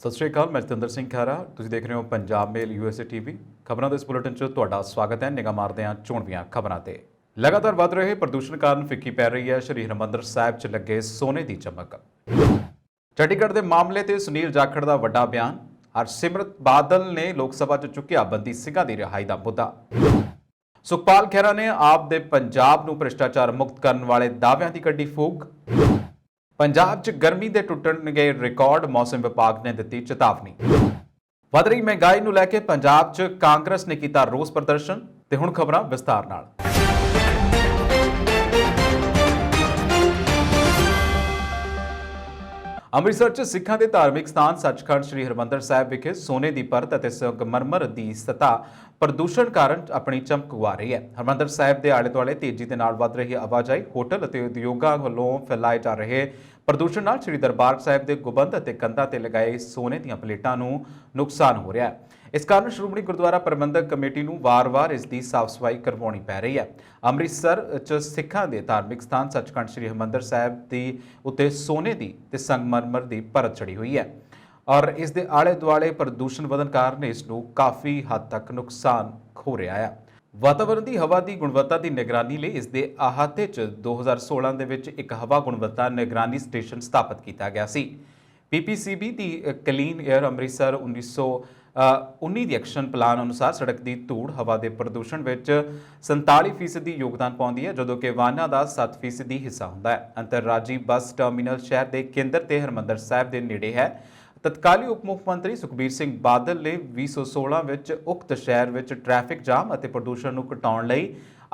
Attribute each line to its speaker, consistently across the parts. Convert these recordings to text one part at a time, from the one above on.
Speaker 1: ਸਤਿ ਸ਼੍ਰੀ ਅਕਾਲ। ਮੈਂ ਜਤਿੰਦਰ ਸਿੰਘ ਖਾਰਾ, ਤੁਸੀਂ ਦੇਖ ਰਹੇ ਹੋ ਪੰਜਾਬ ਮੇਲ USA TV। ਖਬਰਾਂ ਦੇ ਇਸ ਬੁਲੇਟਿਨ 'ਚ ਤੁਹਾਡਾ ਸਵਾਗਤ ਹੈ। ਨਿਗਾਹ ਮਾਰਦੇ ਹਾਂ ਚੋਣਵੀਆਂ ਖਬਰਾਂ ਤੇ। ਲਗਾਤਾਰ ਵੱਧ ਰਹੇ ਪ੍ਰਦੂਸ਼ਣ ਕਾਰਨ ਫਿੱਕੀ ਪੈ ਰਹੀ ਹੈ ਸ਼੍ਰੀ ਹਰਿਮੰਦਰ ਸਾਹਿਬ 'ਚ ਲੱਗੇ ਸੋਨੇ ਦੀ ਚਮਕ। ਚੰਡੀਗੜ੍ਹ ਦੇ ਮਾਮਲੇ ਤੇ ਸੁਨੀਲ ਜਾਖੜ ਦਾ ਵੱਡਾ ਬਿਆਨ। ਹਰਸਿਮਰਤ ਬਾਦਲ ਨੇ ਲੋਕ ਸਭਾ 'ਚ ਚੁੱਕਿਆ ਬੰਦੀ ਸਿੰਘਾਂ ਦੀ ਰਿਹਾਈ ਦਾ ਮੁੱਦਾ। ਸੁਖਪਾਲ ਖਹਿਰਾ ਨੇ ਆਪ ਦੇ ਪੰਜਾਬ ਨੂੰ ਭ੍ਰਿਸ਼ਟਾਚਾਰ ਮੁਕਤ ਕਰਨ ਵਾਲੇ ਦਾਅਵਿਆਂ ਦੀ ਕੱਢੀ ਫੂਕ। ਪੰਜਾਬ 'ਚ ਗਰਮੀ ਦੇ ਟੁੱਟਣਗੇ ਰਿਕਾਰਡ, ਮੌਸਮ ਵਿਭਾਗ ਨੇ ਦਿੱਤੀ ਚੇਤਾਵਨੀ। ਵਧ ਰਹੀ ਮਹਿੰਗਾਈ ਨੂੰ ਲੈ ਕੇ ਪੰਜਾਬ 'ਚ ਕਾਂਗਰਸ ਨੇ ਕੀਤਾ ਰੋਸ ਪ੍ਰਦਰਸ਼ਨ। ਤੇ ਹੁਣ ਖਬਰਾਂ ਵਿਸਤਾਰ ਨਾਲ। ਅੰਮ੍ਰਿਤਸਰ 'ਚ ਸਿੱਖਾਂ ਦੇ ਧਾਰਮਿਕ ਸਥਾਨ ਸੱਚਖੰਡ ਸ੍ਰੀ ਹਰਿਮੰਦਰ ਸਾਹਿਬ ਵਿਖੇ ਸੋਨੇ ਦੀ ਪਰਤ ਅਤੇ ਸੰਗਮਰਮਰ ਦੀ ਸਤ੍ਹਾ ਪ੍ਰਦੂਸ਼ਣ ਕਾਰਨ ਆਪਣੀ ਚਮਕ ਗੁਆ ਰਹੀ ਹੈ। ਹਰਿਮੰਦਰ ਸਾਹਿਬ ਦੇ ਆਲੇ ਦੁਆਲੇ ਤੇਜ਼ੀ ਦੇ ਨਾਲ ਵੱਧ ਰਹੀ ਆਵਾਜਾਈ, ਹੋਟਲ ਅਤੇ ਉਦਯੋਗਾਂ ਵੱਲੋਂ ਫੈਲਾਏ ਜਾ ਰਹੇ ਪ੍ਰਦੂਸ਼ਣ ਨਾਲ ਸ੍ਰੀ ਦਰਬਾਰ ਸਾਹਿਬ ਦੇ ਗੁੰਬਦ ਅਤੇ ਕੰਧਾਂ ਤੇ ਲਗਾਏ ਸੋਨੇ ਦੀਆਂ ਪਲੇਟਾਂ ਨੂੰ ਨੁਕਸਾਨ ਹੋ ਰਿਹਾ ਹੈ। ਇਸ ਕਾਰਨ ਸ਼੍ਰੋਮਣੀ ਗੁਰਦੁਆਰਾ ਪ੍ਰਬੰਧਕ ਕਮੇਟੀ ਨੂੰ ਵਾਰ-ਵਾਰ ਇਸ ਦੀ ਸਾਫ਼ ਸਫਾਈ ਕਰਵਾਉਣੀ ਪੈ ਰਹੀ ਹੈ। ਅੰਮ੍ਰਿਤਸਰ 'ਚ ਸਿੱਖਾਂ ਦੇ ਧਾਰਮਿਕ ਸਥਾਨ ਸੱਚਖੰਡ ਸ੍ਰੀ ਹਰਿਮੰਦਰ ਸਾਹਿਬ ਦੀ ਉੱਤੇ ਸੋਨੇ ਦੀ ਤੇ ਸੰਗਮਰਮਰ ਦੀ ਪਰਤ ਚੜੀ ਹੋਈ ਹੈ ਔਰ ਇਸ ਦੇ ਆਲੇ ਦੁਆਲੇ ਪ੍ਰਦੂਸ਼ਣ ਵਧਣ ਕਾਰਨ ਇਸ ਨੂੰ ਕਾਫੀ ਹੱਦ ਤੱਕ ਨੁਕਸਾਨ ਹੋ ਰਿਹਾ ਹੈ। ਵਾਤਾਵਰਣ ਦੀ ਹਵਾ ਦੀ ਗੁਣਵੱਤਾ ਦੀ ਨਿਗਰਾਨੀ ਲਈ ਇਸ ਦੇ ਅਹਾਤੇ 'ਚ 2016 ਦੇ ਵਿੱਚ ਇੱਕ ਹਵਾ ਗੁਣਵੱਤਾ ਨਿਗਰਾਨੀ ਸਟੇਸ਼ਨ ਸਥਾਪਿਤ ਕੀਤਾ ਗਿਆ ਸੀ। PPCB ਦੀ ਕਲੀਨ ਏਅਰ ਅੰਮ੍ਰਿਤਸਰ 1919 ਦੀ ਐਕਸ਼ਨ ਪਲਾਨ ਅਨੁਸਾਰ ਸੜਕ ਦੀ ਧੂੜ ਹਵਾ ਦੇ ਪ੍ਰਦੂਸ਼ਣ ਵਿੱਚ 47% ਦੀ ਯੋਗਦਾਨ ਪਾਉਂਦੀ ਹੈ, ਜਦੋਂ ਕਿ ਵਾਹਨਾਂ ਦਾ 7% ਦੀ ਹਿੱਸਾ ਹੁੰਦਾ ਹੈ। ਅੰਤਰਰਾਜੀ ਬੱਸ ਟਰਮੀਨਲ ਸ਼ਹਿਰ ਦੇ ਕੇਂਦਰ ਤੇ ਹਰਿਮੰਦਰ ਸਾਹਿਬ ਦੇ ਨੇੜੇ ਹੈ। ਤਤਕਾਲੀ ਉਪ ਮੁੱਖ ਮੰਤਰੀ ਸੁਖਬੀਰ ਸਿੰਘ ਬਾਦਲ ਨੇ 2016 ਵਿੱਚ ਉਕਤ ਸ਼ਹਿਰ ਵਿੱਚ ਟ੍ਰੈਫਿਕ ਜਾਮ ਅਤੇ ਪ੍ਰਦੂਸ਼ਣ ਨੂੰ ਘਟਾਉਣ ਲਈ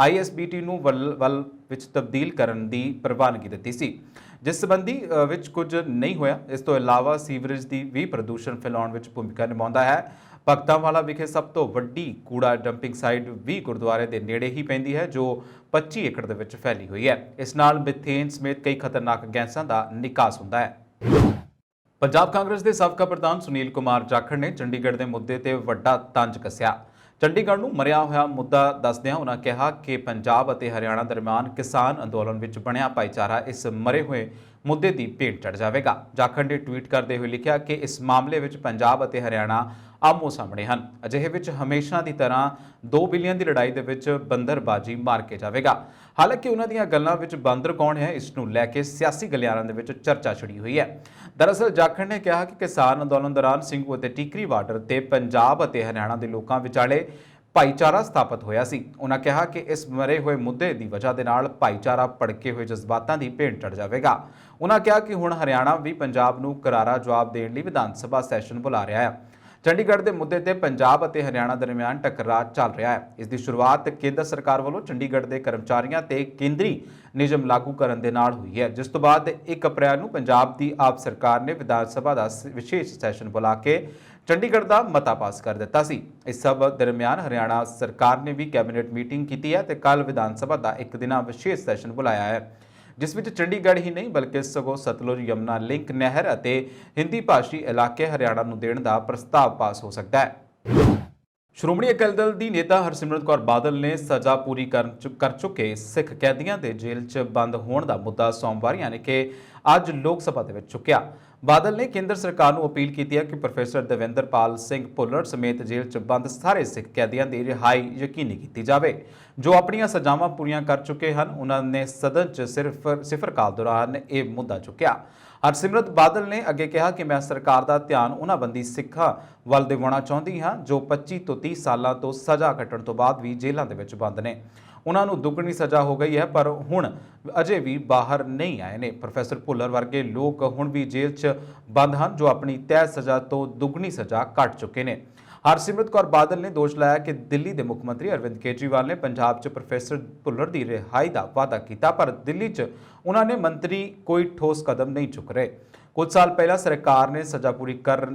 Speaker 1: ISBT ਨੂੰ ਵੱਲ ਵਿੱਚ ਤਬਦੀਲ ਕਰਨ ਦੀ ਪ੍ਰਵਾਨਗੀ ਦਿੱਤੀ ਸੀ, ਜਿਸ ਸੰਬੰਧੀ ਵਿੱਚ ਕੁਝ ਨਹੀਂ ਹੋਇਆ। ਇਸ ਤੋਂ ਇਲਾਵਾ ਸੀਵਰੇਜ ਦੀ ਵੀ ਪ੍ਰਦੂਸ਼ਣ ਫੈਲਾਉਣ ਵਿੱਚ ਭੂਮਿਕਾ ਨਿਭਾਉਂਦਾ ਹੈ। ਭਗਤਾਂਵਾਲਾ ਵਿਖੇ ਸਭ ਤੋਂ ਵੱਡੀ ਕੂੜਾ ਡੰਪਿੰਗ ਸਾਈਟ ਵੀ ਗੁਰਦੁਆਰੇ ਦੇ ਨੇੜੇ ਹੀ ਪੈਂਦੀ ਹੈ, ਜੋ 25 ਏਕੜ ਦੇ ਵਿੱਚ ਫੈਲੀ ਹੋਈ ਹੈ। ਇਸ ਨਾਲ ਮਿਥੇਨ ਸਮੇਤ ਕਈ ਖਤਰਨਾਕ ਗੈਸਾਂ ਦਾ ਨਿਕਾਸ ਹੁੰਦਾ ਹੈ। ਪੰਜਾਬ ਕਾਂਗਰਸ ਦੇ ਸਾਬਕਾ ਪ੍ਰਧਾਨ ਸੁਨੀਲ ਕੁਮਾਰ ਜਾਖੜ ਨੇ ਚੰਡੀਗੜ੍ਹ ਦੇ ਮੁੱਦੇ ਤੇ ਵੱਡਾ ਤੰਜ ਕੱਸਿਆ। ਚੰਡੀਗੜ੍ਹ ਨੂੰ ਮਰਿਆ ਹੋਇਆ ਮੁੱਦਾ ਦੱਸਦਿਆਂ ਉਹਨਾਂ ਕਿਹਾ ਕਿ ਪੰਜਾਬ ਅਤੇ ਹਰਿਆਣਾ ਦਰਮਿਆਨ ਕਿਸਾਨ ਅੰਦੋਲਨ ਵਿੱਚ ਬਣਿਆ ਭਾਈਚਾਰਾ ਇਸ ਮਰੇ ਹੋਏ ਮੁੱਦੇ ਦੀ ਭੇਟ ਚੜ੍ਹ ਜਾਵੇਗਾ। ਜਾਖੜ ਨੇ ਟਵੀਟ ਕਰਦੇ ਹੋਏ ਲਿਖਿਆ ਕਿ ਇਸ ਮਾਮਲੇ ਵਿੱਚ ਪੰਜਾਬ ਅਤੇ ਹਰਿਆਣਾ ਆਮੋ ਸਾਹਮਣੇ ਹਨ। ਅਜਿਹੇ ਵਿੱਚ ਹਮੇਸ਼ਾ ਦੀ ਤਰ੍ਹਾਂ 2 ਬਿਲੀਅਨ ਦੀ ਲੜਾਈ ਦੇ ਵਿੱਚ ਬੰਦਰਬਾਜ਼ੀ ਮਾਰ ਕੇ ਜਾਵੇਗਾ। ਹਾਲਾਂਕਿ ਉਹਨਾਂ ਦੀਆਂ ਗੱਲਾਂ ਵਿੱਚ ਬਾਂਦਰ ਕੌਣ ਹੈ, ਇਸ ਨੂੰ ਲੈ ਕੇ ਸਿਆਸੀ ਗਲਿਆਰਿਆਂ ਦੇ ਵਿੱਚ ਚਰਚਾ ਛਿੜੀ ਹੋਈ ਹੈ। ਦਰਅਸਲ ਜਾਖੜ ਨੇ ਕਿਹਾ ਕਿ ਕਿਸਾਨ ਅੰਦੋਲਨ ਦੌਰਾਨ ਸਿੰਘੂ ਅਤੇ ਟੀਕਰੀ ਬਾਰਡਰ ਤੇ ਪੰਜਾਬ ਅਤੇ ਹਰਿਆਣਾ ਦੇ ਲੋਕਾਂ ਵਿਚਾਲੇ ਭਾਈਚਾਰਾ ਸਥਾਪਿਤ ਹੋਇਆ ਸੀ। ਉਹਨਾਂ ਕਿਹਾ ਕਿ ਇਸ ਮਰੇ ਹੋਏ ਮੁੱਦੇ ਦੀ ਵਜ੍ਹਾ ਦੇ ਨਾਲ ਭਾਈਚਾਰਾ ਭੜਕੇ ਹੋਏ ਜਜ਼ਬਾਤਾਂ ਦੀ ਭੇਟ ਚੜ੍ਹ ਜਾਵੇਗਾ। ਉਹਨਾਂ ਕਿਹਾ ਕਿ ਹੁਣ ਹਰਿਆਣਾ ਵੀ ਪੰਜਾਬ ਨੂੰ ਕਰਾਰਾ ਜਵਾਬ ਦੇਣ ਲਈ ਵਿਧਾਨ ਸਭਾ ਸੈਸ਼ਨ ਬੁਲਾ ਰਿਹਾ ਹੈ। ਚੰਡੀਗੜ੍ਹ ਦੇ ਮੁੱਦੇ ਤੇ ਪੰਜਾਬ ਅਤੇ ਹਰਿਆਣਾ ਦਰਮਿਆਨ ਟਕਰਾਅ ਚੱਲ ਰਿਹਾ ਹੈ। ਇਸ ਦੀ ਸ਼ੁਰੂਆਤ ਕੇਂਦਰ ਸਰਕਾਰ ਵੱਲੋਂ ਚੰਡੀਗੜ੍ਹ ਦੇ ਕਰਮਚਾਰੀਆਂ ਤੇ ਕੇਂਦਰੀ ਨਿਯਮ ਲਾਗੂ ਕਰਨ ਦੇ ਨਾਲ ਹੋਈ ਹੈ, ਜਿਸ ਤੋਂ ਬਾਅਦ 1 ਅਪ੍ਰੈਲ ਨੂੰ ਪੰਜਾਬ ਦੀ ਆਪ ਸਰਕਾਰ ਨੇ ਵਿਧਾਨ ਸਭਾ ਦਾ ਵਿਸ਼ੇਸ਼ ਸੈਸ਼ਨ ਬੁਲਾ ਕੇ ਚੰਡੀਗੜ੍ਹ ਦਾ ਮਤਾ ਪਾਸ ਕਰ ਦਿੱਤਾ ਸੀ। ਇਸ ਸਭ ਦਰਮਿਆਨ ਹਰਿਆਣਾ ਸਰਕਾਰ ਨੇ ਵੀ ਕੈਬਨਿਟ ਮੀਟਿੰਗ ਕੀਤੀ ਹੈ ਤੇ ਕੱਲ ਵਿਧਾਨ ਸਭਾ ਦਾ 1 ਦਿਨਾ ਵਿਸ਼ੇਸ਼ ਸੈਸ਼ਨ ਬੁਲਾਇਆ ਹੈ, ਜਿਸ ਵਿੱਚ ਚੰਡੀਗੜ੍ਹ ਹੀ ਨਹੀਂ ਬਲਕਿ ਸਗੋਂ ਸਤਲੁਜ ਯਮੁਨਾ ਲਿੰਕ ਨਹਿਰ ਅਤੇ ਹਿੰਦੀ ਭਾਸ਼ੀ ਇਲਾਕੇ ਹਰਿਆਣਾ ਨੂੰ ਦੇਣ ਦਾ ਪ੍ਰਸਤਾਵ ਪਾਸ ਹੋ ਸਕਦਾ ਹੈ। ਸ਼੍ਰੋਮਣੀ ਅਕਾਲੀ ਦਲ ਦੀ ਨੇਤਾ ਹਰਸਿਮਰਤ ਕੌਰ ਬਾਦਲ ਨੇ ਸਜ਼ਾ ਪੂਰੀ ਕਰ ਚੁੱਕੇ ਸਿੱਖ ਕੈਦੀਆਂ ਦੇ ਜੇਲ੍ਹ 'ਚ ਬੰਦ ਹੋਣ ਦਾ ਮੁੱਦਾ ਸੋਮਵਾਰ ਯਾਨੀ ਕਿ ਅੱਜ ਲੋਕ ਸਭਾ ਦੇ ਵਿੱਚ ਚੁੱਕਿਆ। ਬਾਦਲ ਨੇ ਕੇਂਦਰ ਸਰਕਾਰ ਨੂੰ ਅਪੀਲ ਕੀਤੀ ਹੈ ਕਿ ਪ੍ਰੋਫੈਸਰ ਦਵਿੰਦਰਪਾਲ ਸਿੰਘ ਭੁੱਲਰ ਸਮੇਤ ਜੇਲ੍ਹ 'ਚ ਬੰਦ ਸਾਰੇ ਸਿੱਖ ਕੈਦੀਆਂ ਦੀ ਰਿਹਾਈ ਯਕੀਨੀ ਕੀਤੀ ਜਾਵੇ, ਜੋ ਆਪਣੀਆਂ ਸਜ਼ਾਵਾਂ ਪੂਰੀਆਂ ਕਰ ਚੁੱਕੇ ਹਨ। ਉਹਨਾਂ ਨੇ ਸਦਨ 'ਚ ਸਿਫਰ ਕਾਲ ਦੌਰਾਨ ਇਹ ਮੁੱਦਾ ਚੁੱਕਿਆ। ਹਰਸਿਮਰਤ ਬਾਦਲ ਨੇ ਅੱਗੇ ਕਿਹਾ ਕਿ ਮੈਂ ਸਰਕਾਰ ਦਾ ਧਿਆਨ ਉਹਨਾਂ ਬੰਦੀ ਸਿੱਖਾਂ ਵੱਲ ਦਿਵਾਉਣਾ ਚਾਹੁੰਦੀ ਹਾਂ ਜੋ 25 ਤੋਂ 30 ਸਾਲਾਂ ਤੋਂ ਸਜ਼ਾ ਕੱਟਣ ਤੋਂ ਬਾਅਦ ਵੀ ਜੇਲ੍ਹਾਂ ਦੇ ਵਿੱਚ ਬੰਦ ਨੇ। ਉਹਨਾਂ ਨੂੰ ਦੁੱਗਣੀ ਸਜ਼ਾ ਹੋ ਗਈ ਹੈ ਪਰ ਹੁਣ ਅਜੇ ਵੀ ਬਾਹਰ ਨਹੀਂ ਆਏ ਨੇ। ਪ੍ਰੋਫੈਸਰ ਭੁੱਲਰ ਵਰਗੇ ਲੋਕ ਹੁਣ ਵੀ ਜੇਲ੍ਹ 'ਚ ਬੰਦ ਹਨ, ਜੋ ਆਪਣੀ ਤੈਅ ਸਜ਼ਾ ਤੋਂ ਦੁੱਗਣੀ ਸਜ਼ਾ ਕੱਟ ਚੁੱਕੇ ਨੇ। ਹਰਸਿਮਰਤ ਕੌਰ ਬਾਦਲ ਨੇ ਦੋਸ਼ ਲਾਇਆ ਕਿ ਦਿੱਲੀ ਦੇ ਮੁੱਖ ਮੰਤਰੀ ਅਰਵਿੰਦ ਕੇਜਰੀਵਾਲ ਨੇ ਪੰਜਾਬ 'ਚ ਪ੍ਰੋਫੈਸਰ ਭੁੱਲਰ ਦੀ ਰਿਹਾਈ ਦਾ ਵਾਅਦਾ ਕੀਤਾ, ਪਰ ਦਿੱਲੀ 'ਚ ਉਹਨਾਂ ਨੇ ਮੰਤਰੀ ਕੋਈ ਠੋਸ ਕਦਮ ਨਹੀਂ ਚੁੱਕ ਰਹੇ। ਕੁਝ ਸਾਲ ਪਹਿਲਾਂ ਸਰਕਾਰ ਨੇ ਸਜ਼ਾ ਪੂਰੀ ਕਰ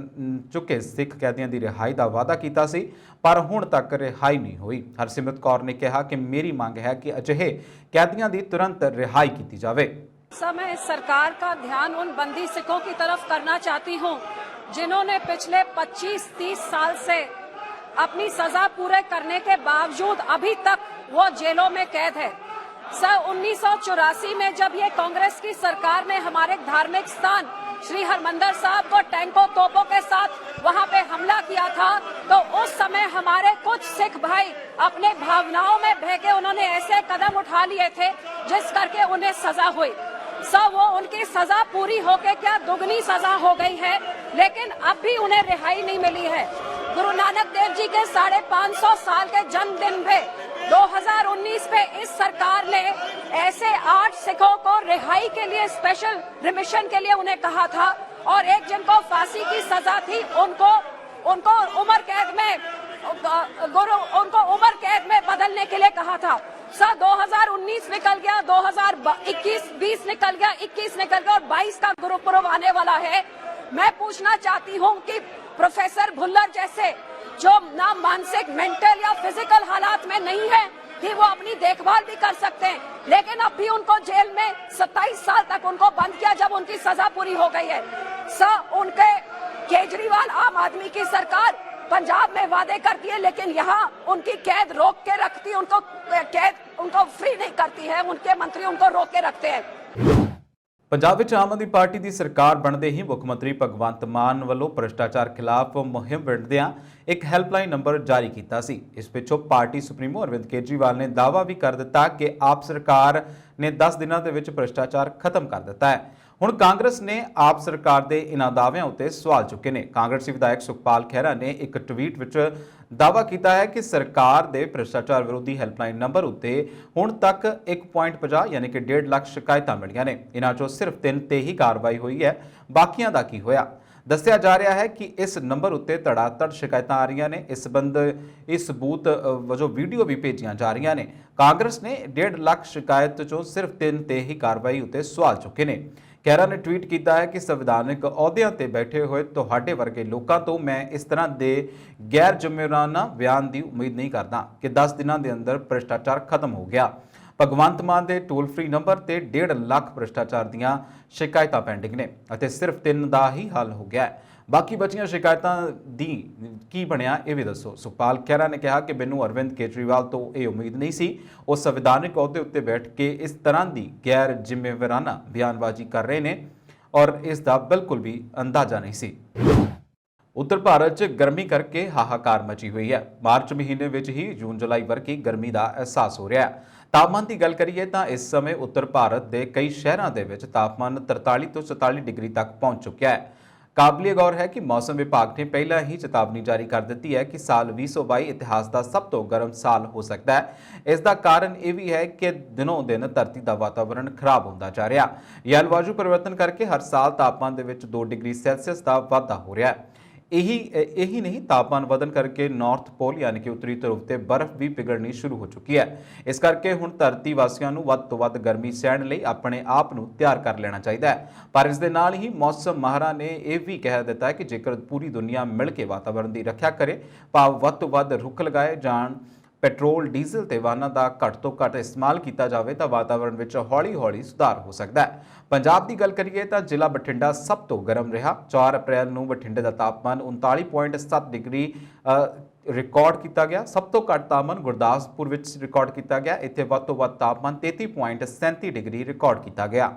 Speaker 1: ਚੁੱਕੇ ਸਿੱਖ ਕੈਦੀਆਂ ਦੀ ਰਿਹਾਈ ਦਾ ਵਾਅਦਾ ਕੀਤਾ ਸੀ, ਪਰ ਹੁਣ ਤੱਕ ਰਿਹਾਈ ਨਹੀਂ ਹੋਈ। ਹਰਸਿਮਰਤ ਕੌਰ ਨੇ ਕਿਹਾ ਕਿ ਮੇਰੀ ਮੰਗ ਹੈ ਕਿ ਅਜਿਹੇ ਕੈਦੀਆਂ ਦੀ ਤੁਰੰਤ रिहाई की जावे।
Speaker 2: मैं सरकार का ध्यान उन बंदी सिखों की तरफ करना चाहती हूं जिन्होंने पिछले 25-30 साल से अपनी सजा पूरे करने के बावजूद अभी तक वो जेलों में कैद है। सन 1984 में जब ये कांग्रेस की सरकार ने हमारे धार्मिक स्थान श्री हरमंदिर साहब को टैंकों तोपों के साथ वहां पे हमला किया था, तो उस समय हमारे कुछ सिख भाई अपने भावनाओं में बह के उन्होंने ऐसे कदम उठा लिए थे जिस करके उन्हें सजा हुई। सब वो उनकी सजा पूरी होके क्या दुगनी सजा हो गई है, लेकिन अब भी उन्हें रिहाई नहीं मिली है। गुरु नानक देव जी के 550 साल के जन्मदिन पे 2019 में इस सरकार ने ऐसे 8 सिखों को रिहाई के लिए स्पेशल रिमिशन के लिए उन्हें कहा था, और एक जिनको फांसी की सजा थी उनको उम्र कैद में बदलने के लिए कहा था। 2019 निकल गया, 2020 निकल गया, 21 निकल गया और 22 का गुरुपुरब आने वाला है। मैं पूछना चाहती हूँ कि प्रोफेसर भुल्लर जैसे जो ना मानसिक मेंटल या फिजिकल हालात में नहीं है कि वो अपनी देखभाल भी कर सकते हैं, लेकिन अब भी उनको जेल में 27 साल तक उनको बंद किया जब उनकी सजा पूरी हो गई है। उनके केजरीवाल आम आदमी की सरकार पंजाब में वादे करती है, लेकिन यहाँ उनकी कैद रोक के रखती है, उनको फ्री नहीं करती है, उनके मंत्री उनको रोक के रखते हैं।
Speaker 1: ਪੰਜਾਬ ਵਿੱਚ ਆਮ ਆਦਮੀ ਪਾਰਟੀ ਦੀ ਸਰਕਾਰ ਬਣਦੇ ਹੀ ਮੁੱਖ ਮੰਤਰੀ ਭਗਵੰਤ ਮਾਨ ਵੱਲੋਂ ਭ੍ਰਿਸ਼ਟਾਚਾਰ ਖਿਲਾਫ ਮੁਹਿੰਮ ਵਿੱਢਦਿਆਂ ਇੱਕ ਹੈਲਪਲਾਈਨ ਨੰਬਰ ਜਾਰੀ ਕੀਤਾ ਸੀ। ਇਸ ਪਿੱਛੋਂ ਪਾਰਟੀ ਸੁਪਰੀਮੋ ਅਰਵਿੰਦ ਕੇਜਰੀਵਾਲ ਨੇ ਦਾਅਵਾ ਵੀ ਕਰ ਦਿੱਤਾ ਕਿ ਆਪ ਸਰਕਾਰ ਨੇ 10 ਦਿਨਾਂ ਦੇ ਵਿੱਚ ਭ੍ਰਿਸ਼ਟਾਚਾਰ ਖਤਮ ਕਰ ਦਿੱਤਾ ਹੈ। ਹੁਣ ਕਾਂਗਰਸ ਨੇ ਆਪ ਸਰਕਾਰ ਦੇ ਇਨ੍ਹਾਂ ਦਾਅਵਿਆਂ ਉੱਤੇ ਸਵਾਲ ਚੁੱਕੇ ਨੇ। ਕਾਂਗਰਸੀ ਵਿਧਾਇਕ ਸੁਖਪਾਲ ਖਹਿਰਾ ਨੇ ਇੱਕ ਟਵੀਟ ਵਿੱਚ ਦਾਅਵਾ ਕੀਤਾ ਹੈ ਕਿ ਸਰਕਾਰ ਦੇ ਭ੍ਰਿਸ਼ਟਾਚਾਰ ਵਿਰੋਧੀ ਹੈਲਪਲਾਈਨ ਨੰਬਰ ਉੱਤੇ ਹੁਣ ਤੱਕ 1.50 ਯਾਨੀ ਕਿ 1.5 ਲੱਖ ਸ਼ਿਕਾਇਤਾਂ ਮਿਲੀਆਂ ਨੇ। ਇਹਨਾਂ 'ਚੋਂ ਸਿਰਫ 3 ਤੇ ਹੀ ਕਾਰਵਾਈ ਹੋਈ ਹੈ, ਬਾਕੀਆਂ ਦਾ ਕੀ ਹੋਇਆ? ਦੱਸਿਆ ਜਾ ਰਿਹਾ ਹੈ ਕਿ ਇਸ ਨੰਬਰ ਉੱਤੇ ਧੜਾਧੜ ਸ਼ਿਕਾਇਤਾਂ ਆ ਰਹੀਆਂ ਨੇ। ਇਸ ਸੰਬੰਧ ਇਸ ਸਬੂਤ ਵਜੋਂ ਵੀਡੀਓ ਵੀ ਭੇਜੀਆਂ ਜਾ ਰਹੀਆਂ ਨੇ। ਕਾਂਗਰਸ ਨੇ 1.5 ਲੱਖ ਸ਼ਿਕਾਇਤ 'ਚੋਂ ਸਿਰਫ 3 ਤੇ ਹੀ ਕਾਰਵਾਈ ਉੱਤੇ ਸਵਾਲ ਚੁੱਕੇ ਨੇ। ਖਹਿਰਾ ਨੇ ਟਵੀਟ ਕੀਤਾ ਹੈ ਕਿ ਸੰਵਿਧਾਨਕ ਅਹੁਦਿਆਂ ਤੇ ਬੈਠੇ ਹੋਏ ਤੁਹਾਡੇ ਵਰਗੇ ਲੋਕਾਂ ਤੋਂ ਮੈਂ ਇਸ ਤਰ੍ਹਾਂ ਦੇ ਗੈਰ ਜ਼ਿੰਮੇਵਾਰਾਨਾ ਬਿਆਨ ਦੀ ਉਮੀਦ ਨਹੀਂ ਕਰਦਾ ਕਿ 10 ਦਿਨਾਂ ਦੇ ਅੰਦਰ ਭ੍ਰਿਸ਼ਟਾਚਾਰ ਖਤਮ ਹੋ ਗਿਆ। ਭਗਵੰਤ ਮਾਨ ਦੇ ਟੋਲ ਫ੍ਰੀ ਨੰਬਰ ਤੇ 1.5 ਲੱਖ ਭ੍ਰਿਸ਼ਟਾਚਾਰ ਦੀਆਂ ਸ਼ਿਕਾਇਤਾਂ ਪੈਂਡਿੰਗ ਨੇ ਅਤੇ ਸਿਰਫ 3 ਦਾ ਹੀ ਹੱਲ ਹੋ ਗਿਆ ਹੈ। ਬਾਕੀ ਬਚੀਆਂ ਸ਼ਿਕਾਇਤਾਂ ਦੀ ਕੀ ਬਣਿਆ ਇਹ ਵੀ ਦੱਸੋ। ਸੁਖਪਾਲ ਖਹਿਰਾ ਨੇ ਕਿਹਾ ਕਿ ਮੈਨੂੰ ਅਰਵਿੰਦ ਕੇਜਰੀਵਾਲ ਤੋਂ ਇਹ ਉਮੀਦ ਨਹੀਂ ਸੀ। ਉਹ ਸੰਵਿਧਾਨਕ ਅਹੁਦੇ ਉੱਤੇ ਬੈਠ ਕੇ ਇਸ ਤਰ੍ਹਾਂ ਦੀ ਗੈਰ ਜ਼ਿੰਮੇਵਾਰਾਨਾ ਬਿਆਨਬਾਜ਼ੀ ਕਰ ਰਹੇ ਨੇ ਔਰ ਇਸ ਦਾ ਬਿਲਕੁਲ ਵੀ ਅੰਦਾਜ਼ਾ ਨਹੀਂ ਸੀ। ਉੱਤਰ ਭਾਰਤ 'ਚ ਗਰਮੀ ਕਰਕੇ ਹਾਹਾਕਾਰ ਮਚੀ ਹੋਈ ਹੈ। ਮਾਰਚ ਮਹੀਨੇ ਵਿੱਚ ਹੀ ਜੂਨ ਜੁਲਾਈ ਵਰਗੀ ਗਰਮੀ ਦਾ ਅਹਿਸਾਸ ਹੋ ਰਿਹਾ ਹੈ। ਤਾਪਮਾਨ ਦੀ ਗੱਲ ਕਰੀਏ ਤਾਂ ਇਸ ਸਮੇਂ ਉੱਤਰ ਭਾਰਤ ਦੇ ਕਈ ਸ਼ਹਿਰਾਂ ਦੇ ਵਿੱਚ ਤਾਪਮਾਨ 43 ਤੋਂ 44 ਡਿਗਰੀ ਤੱਕ ਪਹੁੰਚ ਚੁੱਕਿਆ ਹੈ। ਕਾਬਲੇ ਗੌਰ ਹੈ ਕਿ ਮੌਸਮ ਵਿਭਾਗ ਨੇ ਪਹਿਲਾਂ ਹੀ ਚੇਤਾਵਨੀ ਜਾਰੀ ਕਰ ਦਿੱਤੀ ਹੈ ਕਿ ਸਾਲ 2022 ਇਤਿਹਾਸ ਦਾ ਸਭ ਤੋਂ ਗਰਮ ਸਾਲ ਹੋ ਸਕਦਾ ਹੈ। ਇਸ ਦਾ ਕਾਰਨ ਇਹ ਵੀ ਹੈ ਕਿ ਦਿਨੋਂ ਦਿਨ ਧਰਤੀ ਦਾ ਵਾਤਾਵਰਣ ਖਰਾਬ ਹੁੰਦਾ ਜਾ ਰਿਹਾ। ਜਲਵਾਯੂ ਪਰਿਵਰਤਨ ਕਰਕੇ ਹਰ ਸਾਲ ਤਾਪਮਾਨ ਦੇ ਵਿੱਚ 2 ਡਿਗਰੀ ਸੈਲਸੀਅਸ ਦਾ ਵਾਧਾ ਹੋ ਰਿਹਾ ਹੈ। ਇਹੀ ਨਹੀਂ, ਤਾਪਮਾਨ ਵਧਣ ਕਰਕੇ ਨਾਰਥ ਪੋਲ ਯਾਨੀ ਕਿ ਉੱਤਰੀ ਧਰੁਵ ਤੇ ਬਰਫ਼ ਵੀ ਪਿਘਲਣੀ ਸ਼ੁਰੂ ਹੋ ਚੁੱਕੀ ਹੈ। ਇਸ ਕਰਕੇ ਹੁਣ ਧਰਤੀ ਵਾਸੀਆਂ ਨੂੰ ਵੱਧ ਤੋਂ ਵੱਧ ਗਰਮੀ ਸਹਿਣ ਲਈ ਆਪਣੇ ਆਪ ਨੂੰ ਤਿਆਰ ਕਰ ਲੈਣਾ ਚਾਹੀਦਾ ਹੈ। ਪਰ ਇਸ ਦੇ ਨਾਲ ਹੀ ਮੌਸਮ ਮਾਹਰਾਂ ਨੇ ਇਹ ਵੀ ਕਹਿ ਦਿੱਤਾ ਹੈ ਕਿ ਜੇਕਰ ਪੂਰੀ ਦੁਨੀਆ ਮਿਲ ਕੇ ਵਾਤਾਵਰਣ ਦੀ ਰੱਖਿਆ ਕਰੇ, ਭਾਵ ਵੱਧ ਤੋਂ ਵੱਧ ਰੁੱਖ ਲਗਾਏ ਜਾਣ, ਪੈਟਰੋਲ ਡੀਜ਼ਲ ਤੇ ਵਾਹਨਾਂ ਦਾ ਘੱਟ ਤੋਂ ਘੱਟ ਇਸਤੇਮਾਲ ਕੀਤਾ ਜਾਵੇ ਤਾਂ ਵਾਤਾਵਰਣ ਵਿੱਚ ਹੌਲੀ-ਹੌਲੀ ਸੁਧਾਰ ਹੋ ਸਕਦਾ ਹੈ। ਪੰਜਾਬ ਦੀ ਗੱਲ ਕਰੀਏ ਤਾਂ ਜ਼ਿਲ੍ਹਾ ਬਠਿੰਡਾ ਸਭ ਤੋਂ ਗਰਮ ਰਿਹਾ। 4 ਅਪ੍ਰੈਲ ਨੂੰ ਬਠਿੰਡੇ ਦਾ ਤਾਪਮਾਨ 39.7 ਡਿਗਰੀ ਰਿਕਾਰਡ ਕੀਤਾ ਗਿਆ। ਸਭ ਤੋਂ ਘੱਟ ਤਾਪਮਾਨ ਗੁਰਦਾਸਪੁਰ ਵਿੱਚ ਰਿਕਾਰਡ ਕੀਤਾ ਗਿਆ। ਇੱਥੇ ਵੱਧ ਤੋਂ ਵੱਧ ਤਾਪਮਾਨ 33.37 ਡਿਗਰੀ ਰਿਕਾਰਡ ਕੀਤਾ ਗਿਆ।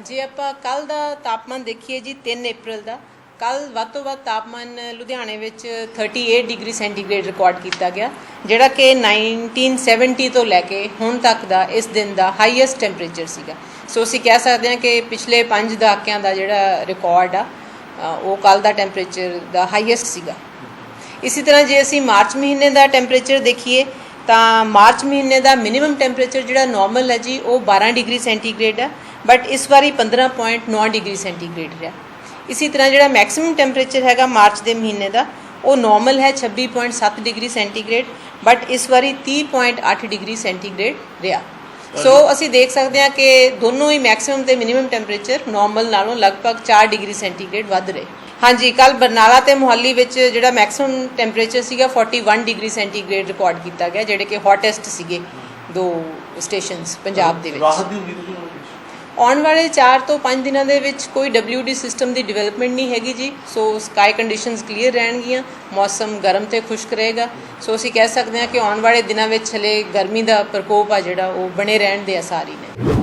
Speaker 3: ਜੇ ਆਪਾਂ ਕੱਲ ਦਾ ਤਾਪਮਾਨ ਦੇਖੀਏ ਜੀ 3 ਅਪ੍ਰੈਲ ਦਾ, ਕੱਲ ਵੱਧ ਤੋਂ ਵੱਧ ਤਾਪਮਾਨ ਲੁਧਿਆਣੇ ਵਿੱਚ 38 ਡਿਗਰੀ ਸੈਂਟੀਗ੍ਰੇਡ ਰਿਕਾਰਡ ਕੀਤਾ ਗਿਆ, ਜਿਹੜਾ ਕਿ 1970 ਤੋਂ ਲੈ ਕੇ ਹੁਣ ਤੱਕ ਦਾ ਇਸ ਦਿਨ ਦਾ ਹਾਈਐਸਟ ਟੈਂਪਰੇਚਰ ਸੀਗਾ। ਸੋ ਅਸੀਂ ਕਹਿ ਸਕਦੇ ਹਾਂ ਕਿ ਪਿਛਲੇ 5 ਦਹਾਕਿਆਂ ਦਾ ਜਿਹੜਾ ਰਿਕਾਰਡ ਆ ਉਹ ਕੱਲ ਦਾ ਟੈਂਪਰੇਚਰ ਦਾ ਹਾਈਐਸਟ ਸੀਗਾ। ਇਸੇ ਤਰ੍ਹਾਂ ਜੇ ਅਸੀਂ ਮਾਰਚ ਮਹੀਨੇ ਦਾ ਟੈਂਪਰੇਚਰ ਦੇਖੀਏ ਤਾਂ ਮਾਰਚ ਮਹੀਨੇ ਦਾ ਮਿਨੀਮਮ ਟੈਂਪਰੇਚਰ ਜਿਹੜਾ ਨਾਰਮਲ ਹੈ ਜੀ ਉਹ 12 ਡਿਗਰੀ ਸੈਂਟੀਗ੍ਰੇਡ ਹੈ, ਬਟ ਇਸ ਵਾਰੀ 15.9 ਡਿਗਰੀ ਸੈਂਟੀਗ੍ਰੇਡ ਰਿਹਾ। ਇਸੇ ਤਰ੍ਹਾਂ ਜਿਹੜਾ ਮੈਕਸਿਮਮ ਟੈਂਪਰੇਚਰ ਹੈਗਾ ਮਾਰਚ ਦੇ ਮਹੀਨੇ ਦਾ ਉਹ ਨਾਰਮਲ ਹੈ 26.7 ਡਿਗਰੀ ਸੈਂਟੀਗ੍ਰੇਡ, ਬਟ ਇਸ ਵਾਰੀ 30.8 ਡਿਗਰੀ ਸੈਂਟੀਗ੍ਰੇਡ ਰਿਹਾ। ਸੋ ਅਸੀਂ ਦੇਖ ਸਕਦੇ ਹਾਂ ਕਿ ਦੋਨੋਂ ਹੀ ਮੈਕਸਿਮਮ ਤੇ ਮਿਨੀਮਮ ਟੈਂਪਰੇਚਰ ਨਾਰਮਲ ਨਾਲੋਂ ਲਗਭਗ 4 ਡਿਗਰੀ ਸੈਂਟੀਗ੍ਰੇਡ ਵੱਧ ਰਹੇ। ਹਾਂਜੀ, ਕੱਲ ਬਰਨਾਲਾ ਤੇ ਮੁਹਾਲੀ ਵਿੱਚ ਜਿਹੜਾ ਮੈਕਸਿਮਮ ਟੈਂਪਰੇਚਰ ਸੀਗਾ 41 ਡਿਗਰੀ ਸੈਂਟੀਗ੍ਰੇਡ ਰਿਕਾਰਡ ਕੀਤਾ ਗਿਆ, ਜਿਹੜੇ ਕਿ ਹੌਟੈਸਟ ਸੀਗੇ 2 ਸਟੇਸ਼ਨਸ ਪੰਜਾਬ ਦੇ ਵਿੱਚ। ਆਉਣ ਵਾਲੇ 4 ਤੋਂ 5 ਦਿਨਾਂ ਦੇ ਵਿੱਚ ਕੋਈ WD ਸਿਸਟਮ ਦੀ ਡਿਵੈਲਪਮੈਂਟ ਨਹੀਂ ਹੈਗੀ ਜੀ। ਸੋ ਸਕਾਈ ਕੰਡੀਸ਼ਨਸ ਕਲੀਅਰ ਰਹਿਣਗੀਆਂ, ਮੌਸਮ ਗਰਮ ਤੇ ਖੁਸ਼ਕ ਰਹੇਗਾ। ਸੋ ਅਸੀਂ ਕਹਿ ਸਕਦੇ ਹਾਂ ਕਿ ਆਉਣ ਵਾਲੇ ਦਿਨਾਂ ਵਿੱਚ ਹਲੇ ਗਰਮੀ ਦਾ ਪ੍ਰਕੋਪ ਆ ਜਿਹੜਾ ਉਹ ਬਣੇ ਰਹਿਣ ਦੇ ਆਸਾਰ ਹੀ ਨੇ।